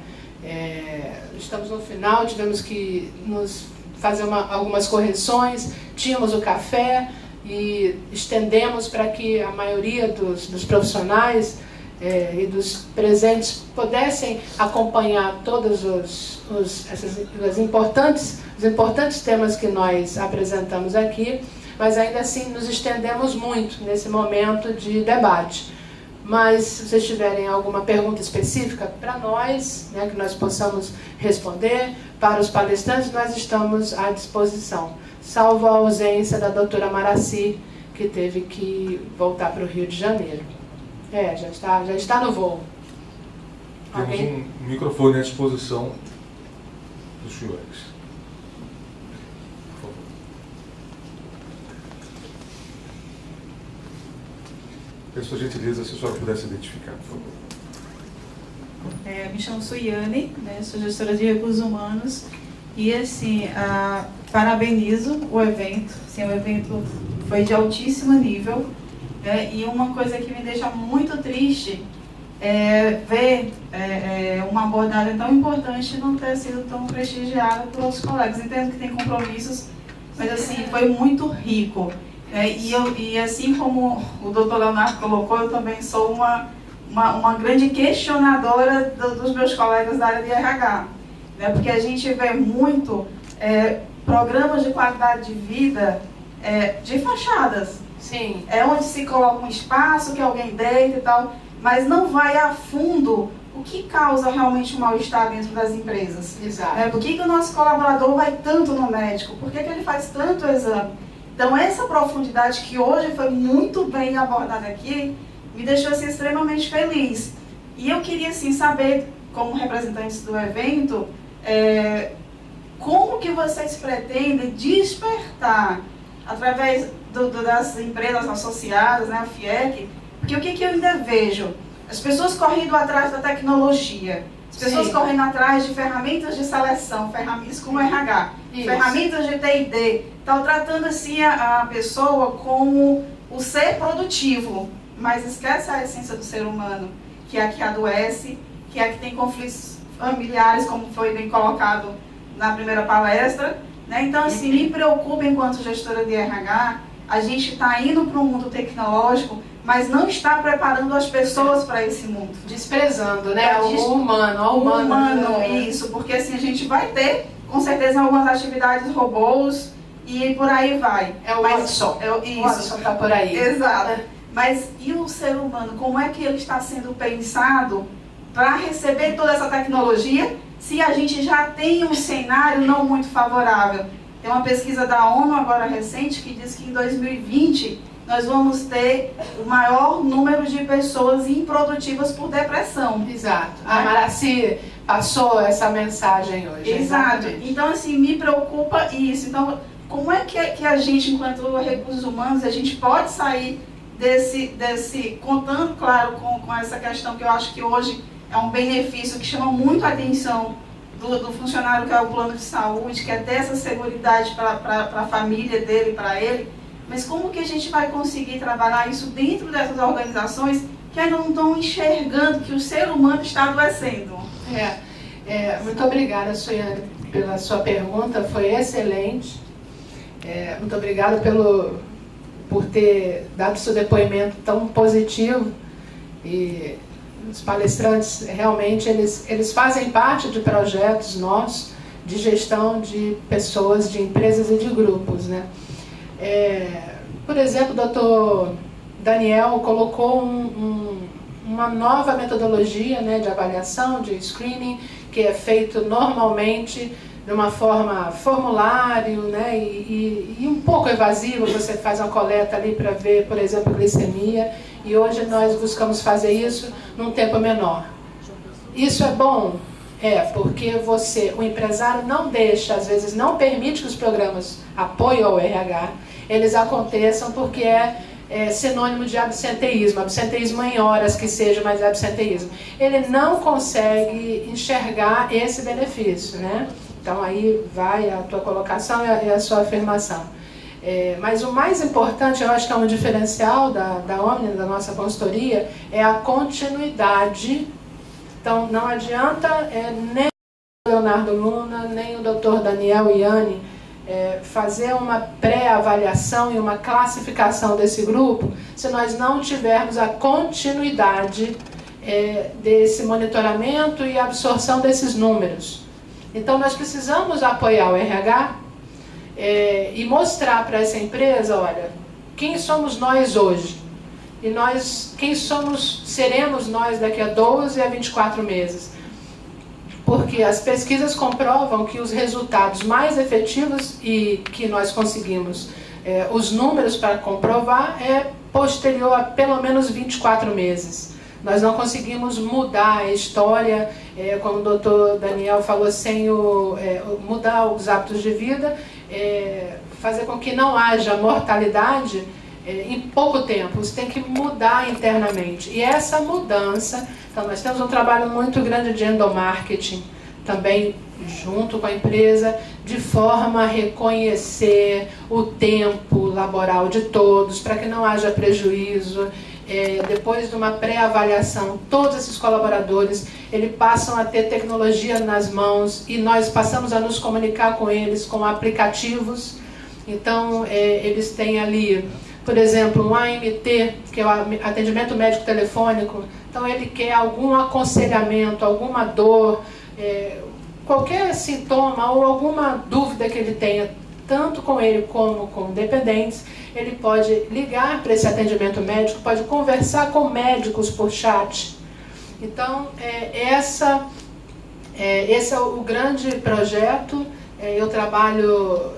Estamos no final, tivemos que nos fazer algumas correções. Tínhamos o café e estendemos para que a maioria dos profissionais e dos presentes pudessem acompanhar todos os importantes temas que nós apresentamos aqui, mas ainda assim nos estendemos muito nesse momento de debate. Mas se vocês tiverem alguma pergunta específica para nós, né, que nós possamos responder, para os palestrantes, nós estamos à disposição, salvo a ausência da doutora Maraci, que teve que voltar para o Rio de Janeiro. Já está no voo. Temos um microfone à disposição dos senhores. Por favor. Peço a gentileza, se a senhora pudesse identificar, por favor. Me chamo Suiane, né, sou gestora de recursos humanos e, assim, parabenizo o evento. Assim, o evento foi de altíssimo nível, né, e uma coisa que me deixa muito triste é ver uma abordagem tão importante não ter sido tão prestigiada por outros colegas. Entendo que tem compromissos, mas, assim, foi muito rico. E assim como o doutor Leonardo colocou, eu também sou uma grande questionadora dos meus colegas da área de RH, né? Porque a gente vê muito programas de qualidade de vida de fachadas. Sim. É onde se coloca um espaço que alguém deita e tal, mas não vai a fundo o que causa realmente o mal-estar dentro das empresas. Exato. Por que o nosso colaborador vai tanto no médico? Por que ele faz tanto exame? Então, essa profundidade que hoje foi muito bem abordada aqui, me deixou assim, extremamente feliz. E eu queria assim, saber, como representantes do evento, como que vocês pretendem despertar, através das empresas associadas, né, a FIEC, porque o que eu ainda vejo? As pessoas correndo atrás da tecnologia, as pessoas correndo atrás de ferramentas de seleção, ferramentas como RH, ferramentas de T&D, estão tratando assim a pessoa como o ser produtivo, mas esquece a essência do ser humano, que é a que adoece, que é a que tem conflitos familiares, como foi bem colocado na primeira palestra, né? Então, assim, me preocupa enquanto gestora de RH, a gente está indo para um mundo tecnológico, mas não está preparando as pessoas para esse mundo. Desprezando, né? O humano. Isso, porque assim, a gente vai ter, com certeza, algumas atividades robôs e por aí vai. O Watson. O Watson está por aí. Exato. Mas e o ser humano, como é que ele está sendo pensado para receber toda essa tecnologia, se a gente já tem um cenário não muito favorável? Tem uma pesquisa da ONU agora recente que diz que em 2020 nós vamos ter o maior número de pessoas improdutivas por depressão. Exato. A Maraci passou essa mensagem hoje. Exato. Então, assim, me preocupa isso. Então, como é que a gente, enquanto recursos humanos, a gente pode sair desse contando, claro, com essa questão que eu acho que hoje é um benefício que chama muito a atenção do funcionário, que é o plano de saúde, que é ter essa seguridade para a família dele, para ele. Mas como que a gente vai conseguir trabalhar isso dentro dessas organizações que ainda não estão enxergando que o ser humano está adoecendo? Muito obrigada, Suiane, pela sua pergunta, foi excelente. Muito obrigada por ter dado seu depoimento tão positivo. E os palestrantes, realmente, eles fazem parte de projetos nossos de gestão de pessoas, de empresas e de grupos, né? Por exemplo, o doutor Daniel colocou uma nova metodologia, né, de avaliação, de screening, que é feito normalmente de uma forma formulário, né, e um pouco evasivo. Você faz uma coleta ali para ver, por exemplo, glicemia, e hoje nós buscamos fazer isso num tempo menor. Isso é bom? Porque o empresário não deixa, às vezes não permite que os programas apoio ao RH, eles aconteçam porque é sinônimo de absenteísmo em horas que seja, mas é absenteísmo. Ele não consegue enxergar esse benefício, né? Então aí vai a tua colocação e a sua afirmação. Mas o mais importante, eu acho que é um diferencial da Omni, da nossa consultoria, é a continuidade. Então não adianta nem o Leonardo Luna, nem o Dr. Daniel Ianni fazer uma pré-avaliação e uma classificação desse grupo se nós não tivermos a continuidade desse monitoramento e absorção desses números. Então, nós precisamos apoiar o RH e mostrar para essa empresa, olha, quem somos nós hoje? E quem seremos nós daqui a 12 a 24 meses? Porque as pesquisas comprovam que os resultados mais efetivos e que nós conseguimos os números para comprovar é posterior a pelo menos 24 meses. Nós não conseguimos mudar a história, como o doutor Daniel falou, sem mudar os hábitos de vida, fazer com que não haja mortalidade em pouco tempo. Você tem que mudar internamente. E essa mudança, então nós temos um trabalho muito grande de endomarketing, também junto com a empresa, de forma a reconhecer o tempo laboral de todos, para que não haja prejuízo. Depois de uma pré-avaliação, todos esses colaboradores, eles passam a ter tecnologia nas mãos e nós passamos a nos comunicar com eles com aplicativos. Então, eles têm ali, por exemplo, um AMT, que é o atendimento médico telefônico. Então, ele quer algum aconselhamento, alguma dor, qualquer sintoma ou alguma dúvida que ele tenha, tanto com ele como com dependentes, ele pode ligar para esse atendimento médico, pode conversar com médicos por chat. Então, esse é o grande projeto. Eu trabalho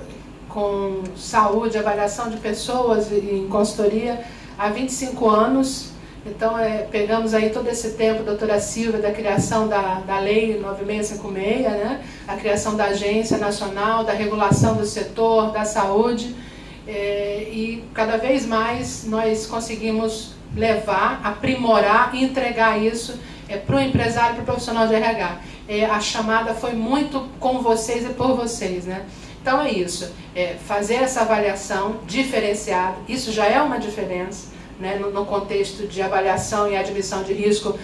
com saúde, avaliação de pessoas em consultoria há 25 anos. Então, pegamos aí todo esse tempo, doutora Silvia, da criação da Lei 9656, né? A criação da Agência Nacional, da regulação do setor, da saúde, e cada vez mais nós conseguimos levar, aprimorar e entregar isso para o empresário, para o profissional de RH. A chamada foi muito com vocês e por vocês, né? Então é isso, fazer essa avaliação diferenciada, isso já é uma diferença, né, no contexto de avaliação e admissão de risco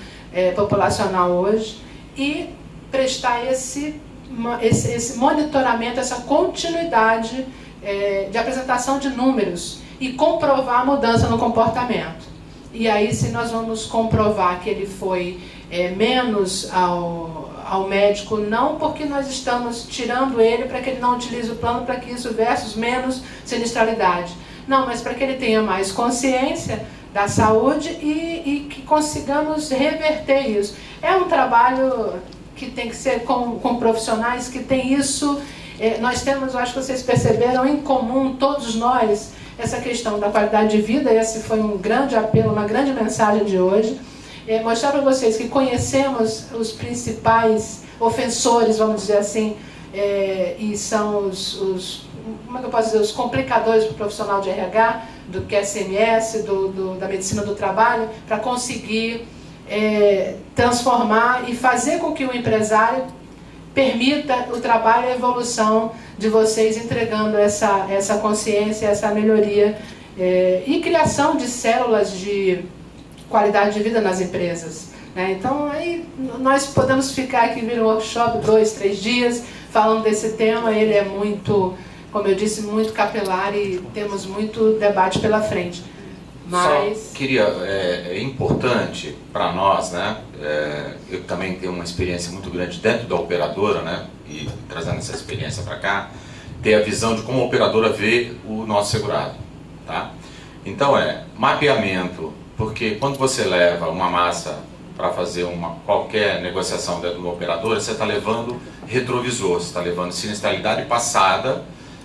populacional hoje, e prestar esse monitoramento, essa continuidade de apresentação de números e comprovar a mudança no comportamento. E aí, se nós vamos comprovar que ele foi menos ao médico, não porque nós estamos tirando ele para que ele não utilize o plano, para que isso versus menos sinistralidade. Não, mas para que ele tenha mais consciência da saúde e que consigamos reverter isso. É um trabalho que tem que ser com profissionais que tem isso. Nós temos, eu acho que vocês perceberam, em comum, todos nós, essa questão da qualidade de vida. Esse foi um grande apelo, uma grande mensagem de hoje. Mostrar para vocês que conhecemos os principais ofensores, vamos dizer assim, e são como é que eu posso dizer, os complicadores para o profissional de RH, do QSMS, da medicina do trabalho, para conseguir transformar e fazer com que o empresário permita o trabalho e a evolução de vocês, entregando essa consciência, essa melhoria e criação de células de qualidade de vida nas empresas, né? Então, aí nós podemos ficar aqui, vir um workshop 2, 3 dias, falando desse tema. Ele é muito, como eu disse, muito capilar e temos muito debate pela frente. Mas só queria, é importante para nós, né? Eu também tenho uma experiência muito grande dentro da operadora, né? E trazendo essa experiência para cá, ter a visão de como a operadora vê o nosso segurado, tá? Então mapeamento, porque quando você leva uma massa para fazer qualquer negociação dentro de uma operadora, você está levando retrovisor, você está levando sinistralidade passada,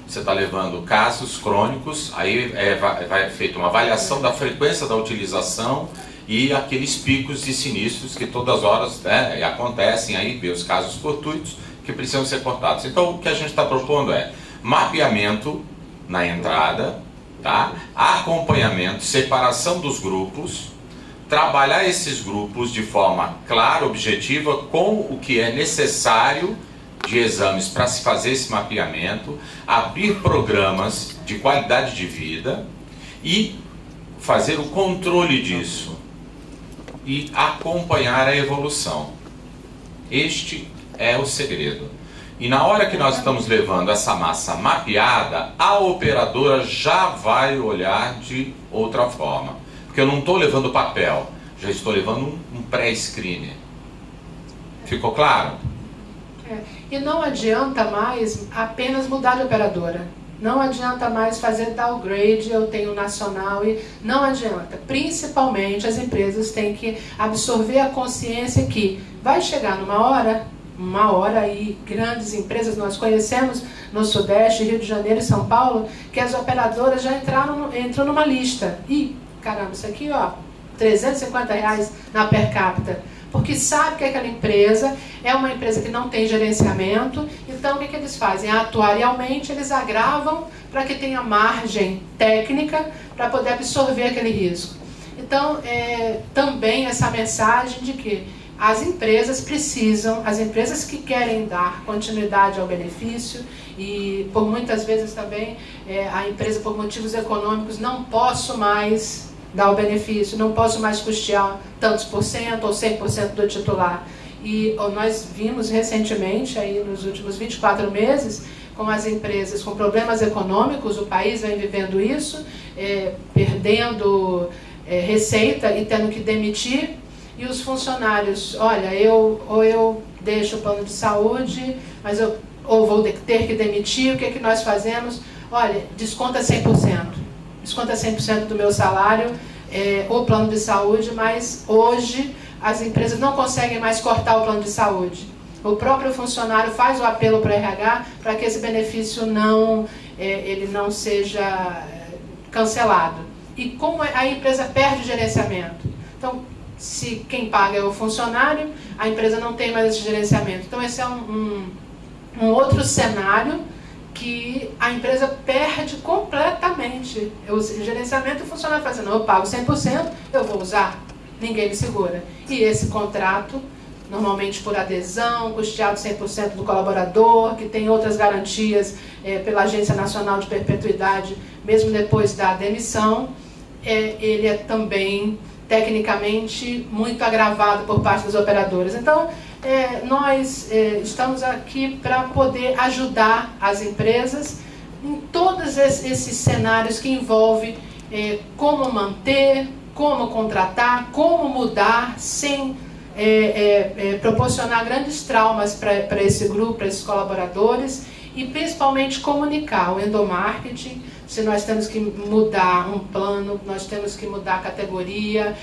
você está levando casos crônicos, aí vai feita uma avaliação da frequência da utilização e aqueles picos de sinistros que todas as horas acontecem, aí vê os casos fortuitos que precisam ser cortados. Então o que a gente está propondo é mapeamento na entrada, tá? Acompanhamento, separação dos grupos, trabalhar esses grupos de forma clara, objetiva, com o que é necessário de exames para se fazer esse mapeamento, abrir programas de qualidade de vida e fazer o controle disso e acompanhar a evolução. Este é o segredo. E na hora que nós estamos levando essa massa mapeada, a operadora já vai olhar de outra forma. Porque eu não estou levando papel, já estou levando um pré-screen. Ficou claro? E não adianta mais apenas mudar de operadora. Não adianta mais fazer downgrade, eu tenho nacional, e não adianta. Principalmente as empresas têm que absorver a consciência que vai chegar uma hora, e grandes empresas nós conhecemos no Sudeste, Rio de Janeiro e São Paulo, que as operadoras já entram numa lista. E, caramba, isso aqui, ó, R$350 na per capita. Porque sabe que aquela empresa é uma empresa que não tem gerenciamento, então o que eles fazem? Atuarialmente eles agravam para que tenha margem técnica para poder absorver aquele risco. Então, também essa mensagem de que as empresas precisam, as empresas que querem dar continuidade ao benefício, e por muitas vezes também a empresa, por motivos econômicos, não posso mais dar o benefício, não posso mais custear tantos por cento ou 100% do titular. E nós vimos recentemente, aí nos últimos 24 meses, com as empresas com problemas econômicos, o país vem vivendo isso, perdendo receita e tendo que demitir, e os funcionários, olha, eu deixo o plano de saúde, mas ou vou ter que demitir, o que é que nós fazemos? Olha, desconta 100%. Desconta 100% do meu salário, o plano de saúde, mas hoje as empresas não conseguem mais cortar o plano de saúde. O próprio funcionário faz o apelo para o RH para que esse benefício ele não seja cancelado. E como a empresa perde o gerenciamento? Então, se quem paga é o funcionário, a empresa não tem mais esse gerenciamento. Então, esse é um outro cenário que a empresa perde completamente. O gerenciamento, o funcionário faz assim, não, eu pago 100%, eu vou usar, ninguém me segura. E esse contrato, normalmente por adesão, custeado 100% do colaborador, que tem outras garantias pela Agência Nacional de Perpetuidade, mesmo depois da demissão, ele é também, tecnicamente, muito agravado por parte dos operadores. Então, nós estamos aqui para poder ajudar as empresas em todos esses cenários que envolvem como manter, como contratar, como mudar, sem proporcionar grandes traumas para esse grupo, para esses colaboradores, e principalmente comunicar o endomarketing. Se nós temos que mudar um plano, nós temos que mudar a categoria,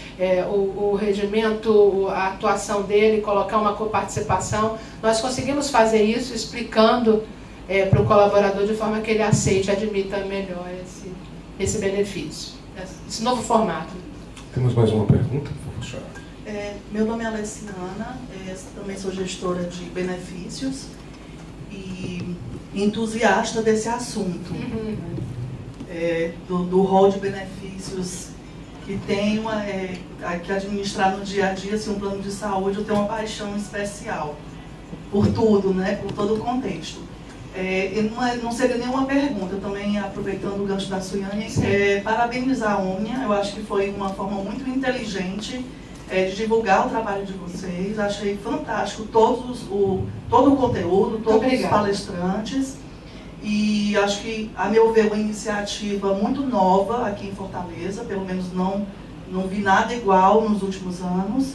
o regimento, a atuação dele, colocar uma coparticipação. Nós conseguimos fazer isso explicando para o colaborador de forma que ele aceite, admita melhor esse benefício, esse novo formato. Temos mais uma pergunta, por favor. Meu nome é Alessiana, também sou gestora de benefícios e entusiasta desse assunto. Do rol de benefícios que tenho que administrar no dia a dia, assim, um plano de saúde, eu tenho uma paixão especial por tudo, né, por todo o contexto. Não seria nenhuma pergunta, também aproveitando o gancho da Suiane, parabenizar a Omnia. Eu acho que foi uma forma muito inteligente de divulgar o trabalho de vocês. Achei fantástico todo o conteúdo, todos os palestrantes. E acho que, a meu ver, uma iniciativa muito nova aqui em Fortaleza, pelo menos não vi nada igual nos últimos anos,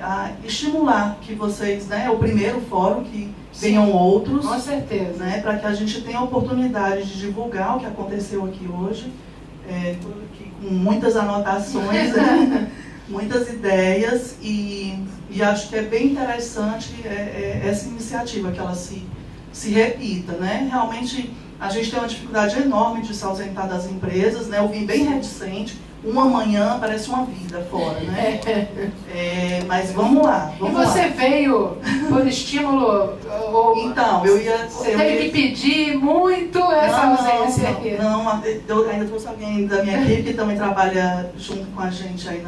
a estimular que vocês, né, é o primeiro fórum, que venham outros. Com certeza. Né, para que a gente tenha a oportunidade de divulgar o que aconteceu aqui hoje, com muitas anotações, muitas ideias, e acho que é bem interessante essa iniciativa, que ela se repita, né? Realmente a gente tem uma dificuldade enorme de se ausentar das empresas, né? Eu vim bem reticente, uma manhã parece uma vida fora, né? Mas vamos lá. E você veio por estímulo? Então, eu ia... Você teve que pedir muito essa ausência aqui? Não, eu ainda trouxe alguém da minha equipe que também trabalha junto com a gente aí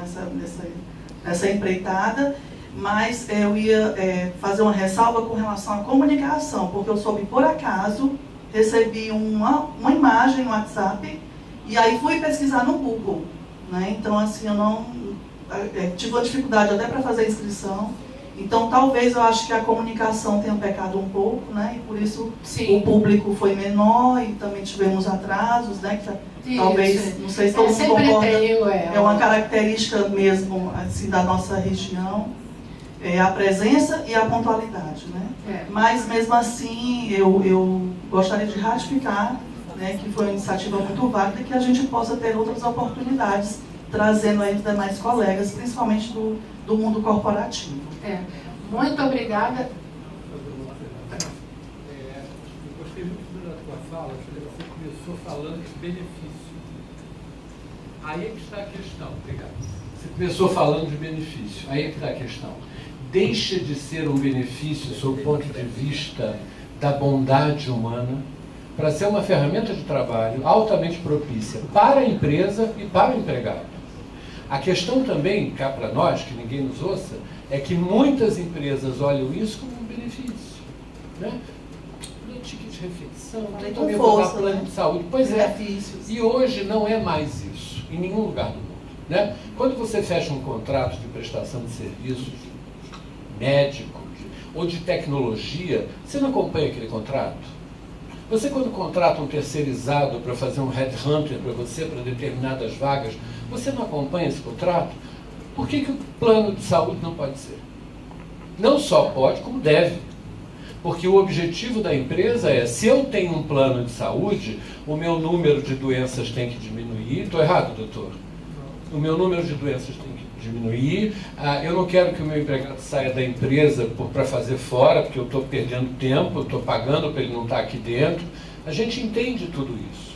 nessa empreitada. Mas eu ia fazer uma ressalva com relação à comunicação, porque eu soube, por acaso, recebi uma imagem no WhatsApp, e aí fui pesquisar no Google, né? Então, assim, eu não tive uma dificuldade até para fazer a inscrição, Então, talvez eu acho que a comunicação tenha pecado um pouco, né? E por isso Sim. o público foi menor e também tivemos atrasos, né? Que talvez, não sei se todo mundo concorda, é uma característica mesmo assim, da nossa região, a presença e a pontualidade, né? Mas, mesmo assim, eu gostaria de ratificar, né, que foi uma iniciativa muito válida e que a gente possa ter outras oportunidades, trazendo aí os demais colegas, principalmente do mundo corporativo. Muito obrigada. Eu gostei muito da tua fala, você começou falando de benefício. Aí é que está a questão, obrigado. Você começou falando de benefício, aí é que está a questão. Deixa de ser um benefício, sob o ponto de vista da bondade humana, para ser uma ferramenta de trabalho altamente propícia para a empresa e para o empregado. A questão também, cá para nós, que ninguém nos ouça, é que muitas empresas olham isso como um benefício, né? Ticket de refeição, também vou dar plano de saúde. Pois é, e hoje não é mais isso, em nenhum lugar do mundo, né? Quando você fecha um contrato de prestação de serviços médico ou de tecnologia, você não acompanha aquele contrato? Você, quando contrata um terceirizado para fazer um headhunter para você, para determinadas vagas, você não acompanha esse contrato? Por que o plano de saúde não pode ser? Não só pode, como deve. Porque o objetivo da empresa é, se eu tenho um plano de saúde, o meu número de doenças tem que diminuir. Estou errado, doutor? O meu número de doenças tem que diminuir. Eu não quero que o meu empregado saia da empresa para fazer fora, porque eu estou perdendo tempo, eu estou pagando para ele não estar aqui dentro. A gente entende tudo isso.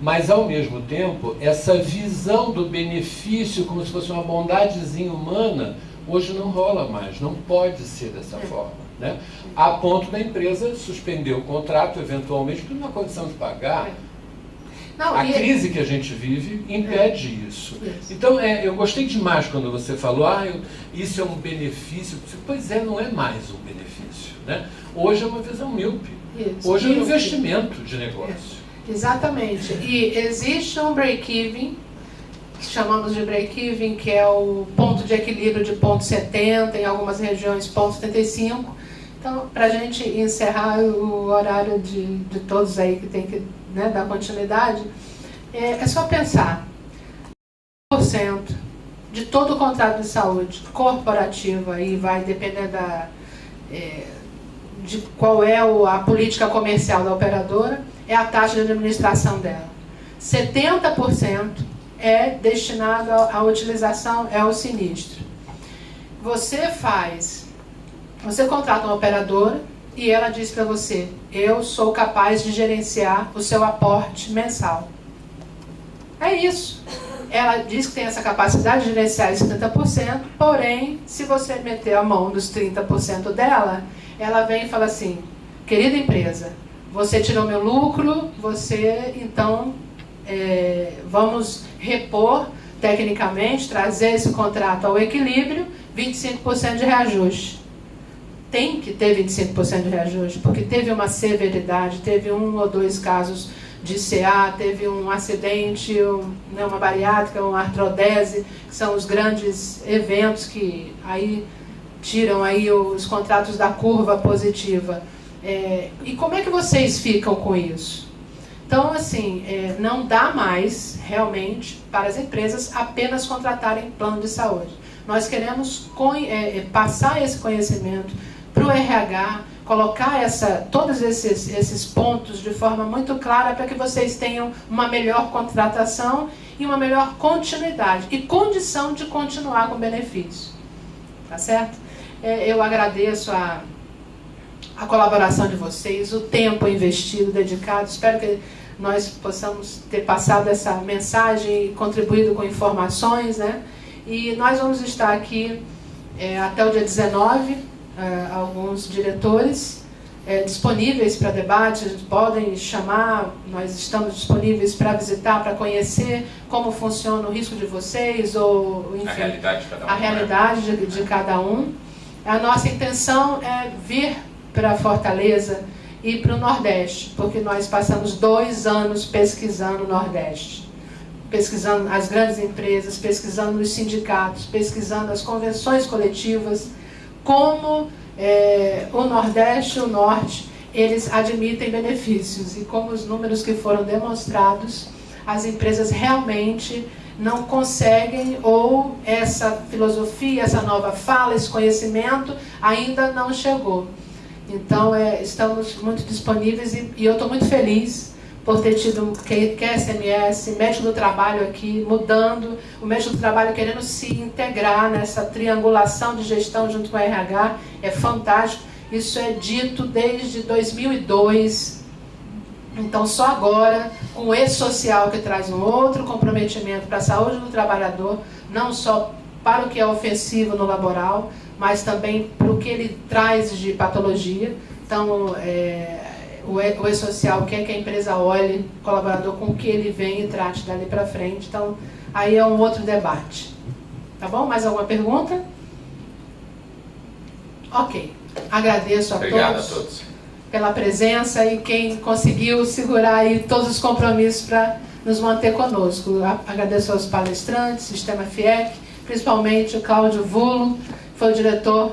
Mas, ao mesmo tempo, essa visão do benefício como se fosse uma bondadezinha humana, hoje não rola mais, não pode ser dessa forma, né? A ponto da empresa suspender o contrato, eventualmente, porque não há condição de pagar. Não, a crise que a gente vive impede isso. Então, eu gostei demais quando você falou, isso é um benefício. Pois é, não é mais um benefício, né? Hoje é uma visão míope. Hoje é um investimento de negócio. Exatamente. E existe um break-even, que chamamos de break-even, que é o ponto de equilíbrio de ponto 70, em algumas regiões ponto 75. Então, para a gente encerrar o horário de todos aí que tem que, né, dar continuidade, é só pensar, 1% de todo o contrato de saúde corporativo, aí vai depender de qual é a política comercial da operadora, é a taxa de administração dela. 70% é destinado à utilização, é o sinistro. Você contrata uma operadora e ela diz para você, eu sou capaz de gerenciar o seu aporte mensal. É isso. Ela diz que tem essa capacidade de gerenciar esses 70%, porém, se você meter a mão nos 30% dela, ela vem e fala assim, querida empresa, você tirou meu lucro, então, vamos repor tecnicamente, trazer esse contrato ao equilíbrio, 25% de reajuste. Tem que ter 25% de reajuste, porque teve uma severidade, teve 1 ou 2 casos de CA, teve um acidente, uma bariátrica, uma artrodese, que são os grandes eventos que aí tiram aí os contratos da curva positiva. E como é que vocês ficam com isso? Então, assim, não dá mais, realmente, para as empresas apenas contratarem plano de saúde. Nós queremos passar esse conhecimento para o RH, colocar todos esses pontos de forma muito clara para que vocês tenham uma melhor contratação e uma melhor continuidade e condição de continuar com benefício. Tá certo? Eu agradeço a colaboração de vocês, o tempo investido, dedicado. Espero que nós possamos ter passado essa mensagem e contribuído com informações, né? E nós vamos estar aqui até o dia 19, alguns diretores disponíveis para debate, podem chamar, nós estamos disponíveis para visitar, para conhecer como funciona o risco de vocês, ou enfim, a realidade de cada um. A nossa intenção é vir para Fortaleza e para o Nordeste, porque nós passamos 2 anos pesquisando o Nordeste, pesquisando as grandes empresas, pesquisando os sindicatos, pesquisando as convenções coletivas, como o Nordeste e o Norte, eles admitem benefícios, e como os números que foram demonstrados, as empresas realmente não conseguem, ou essa filosofia, essa nova fala, esse conhecimento ainda não chegou. Então, estamos muito disponíveis e eu estou muito feliz por ter tido QSMS, médico do trabalho aqui, mudando, o médico do trabalho querendo se integrar nessa triangulação de gestão junto com o RH, é fantástico. Isso é dito desde 2002, então só agora, com o E-Social, que traz um outro comprometimento para a saúde do trabalhador, não só para o que é ofensivo no laboral, mas também para o que ele traz de patologia. Então, o E-Social quer que a empresa olhe o colaborador com o que ele vem e trate dali para frente. Então, aí é um outro debate. Tá bom? Mais alguma pergunta? Ok. Agradeço a todos pela presença e quem conseguiu segurar aí todos os compromissos para nos manter conosco. Agradeço aos palestrantes, Sistema FIEC, principalmente o Cláudio Vulo, que foi o diretor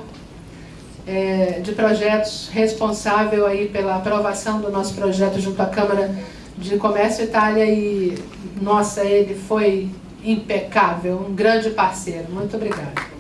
de projetos responsável aí pela aprovação do nosso projeto junto à Câmara de Comércio Itália e, nossa, ele foi impecável, um grande parceiro. Muito obrigada.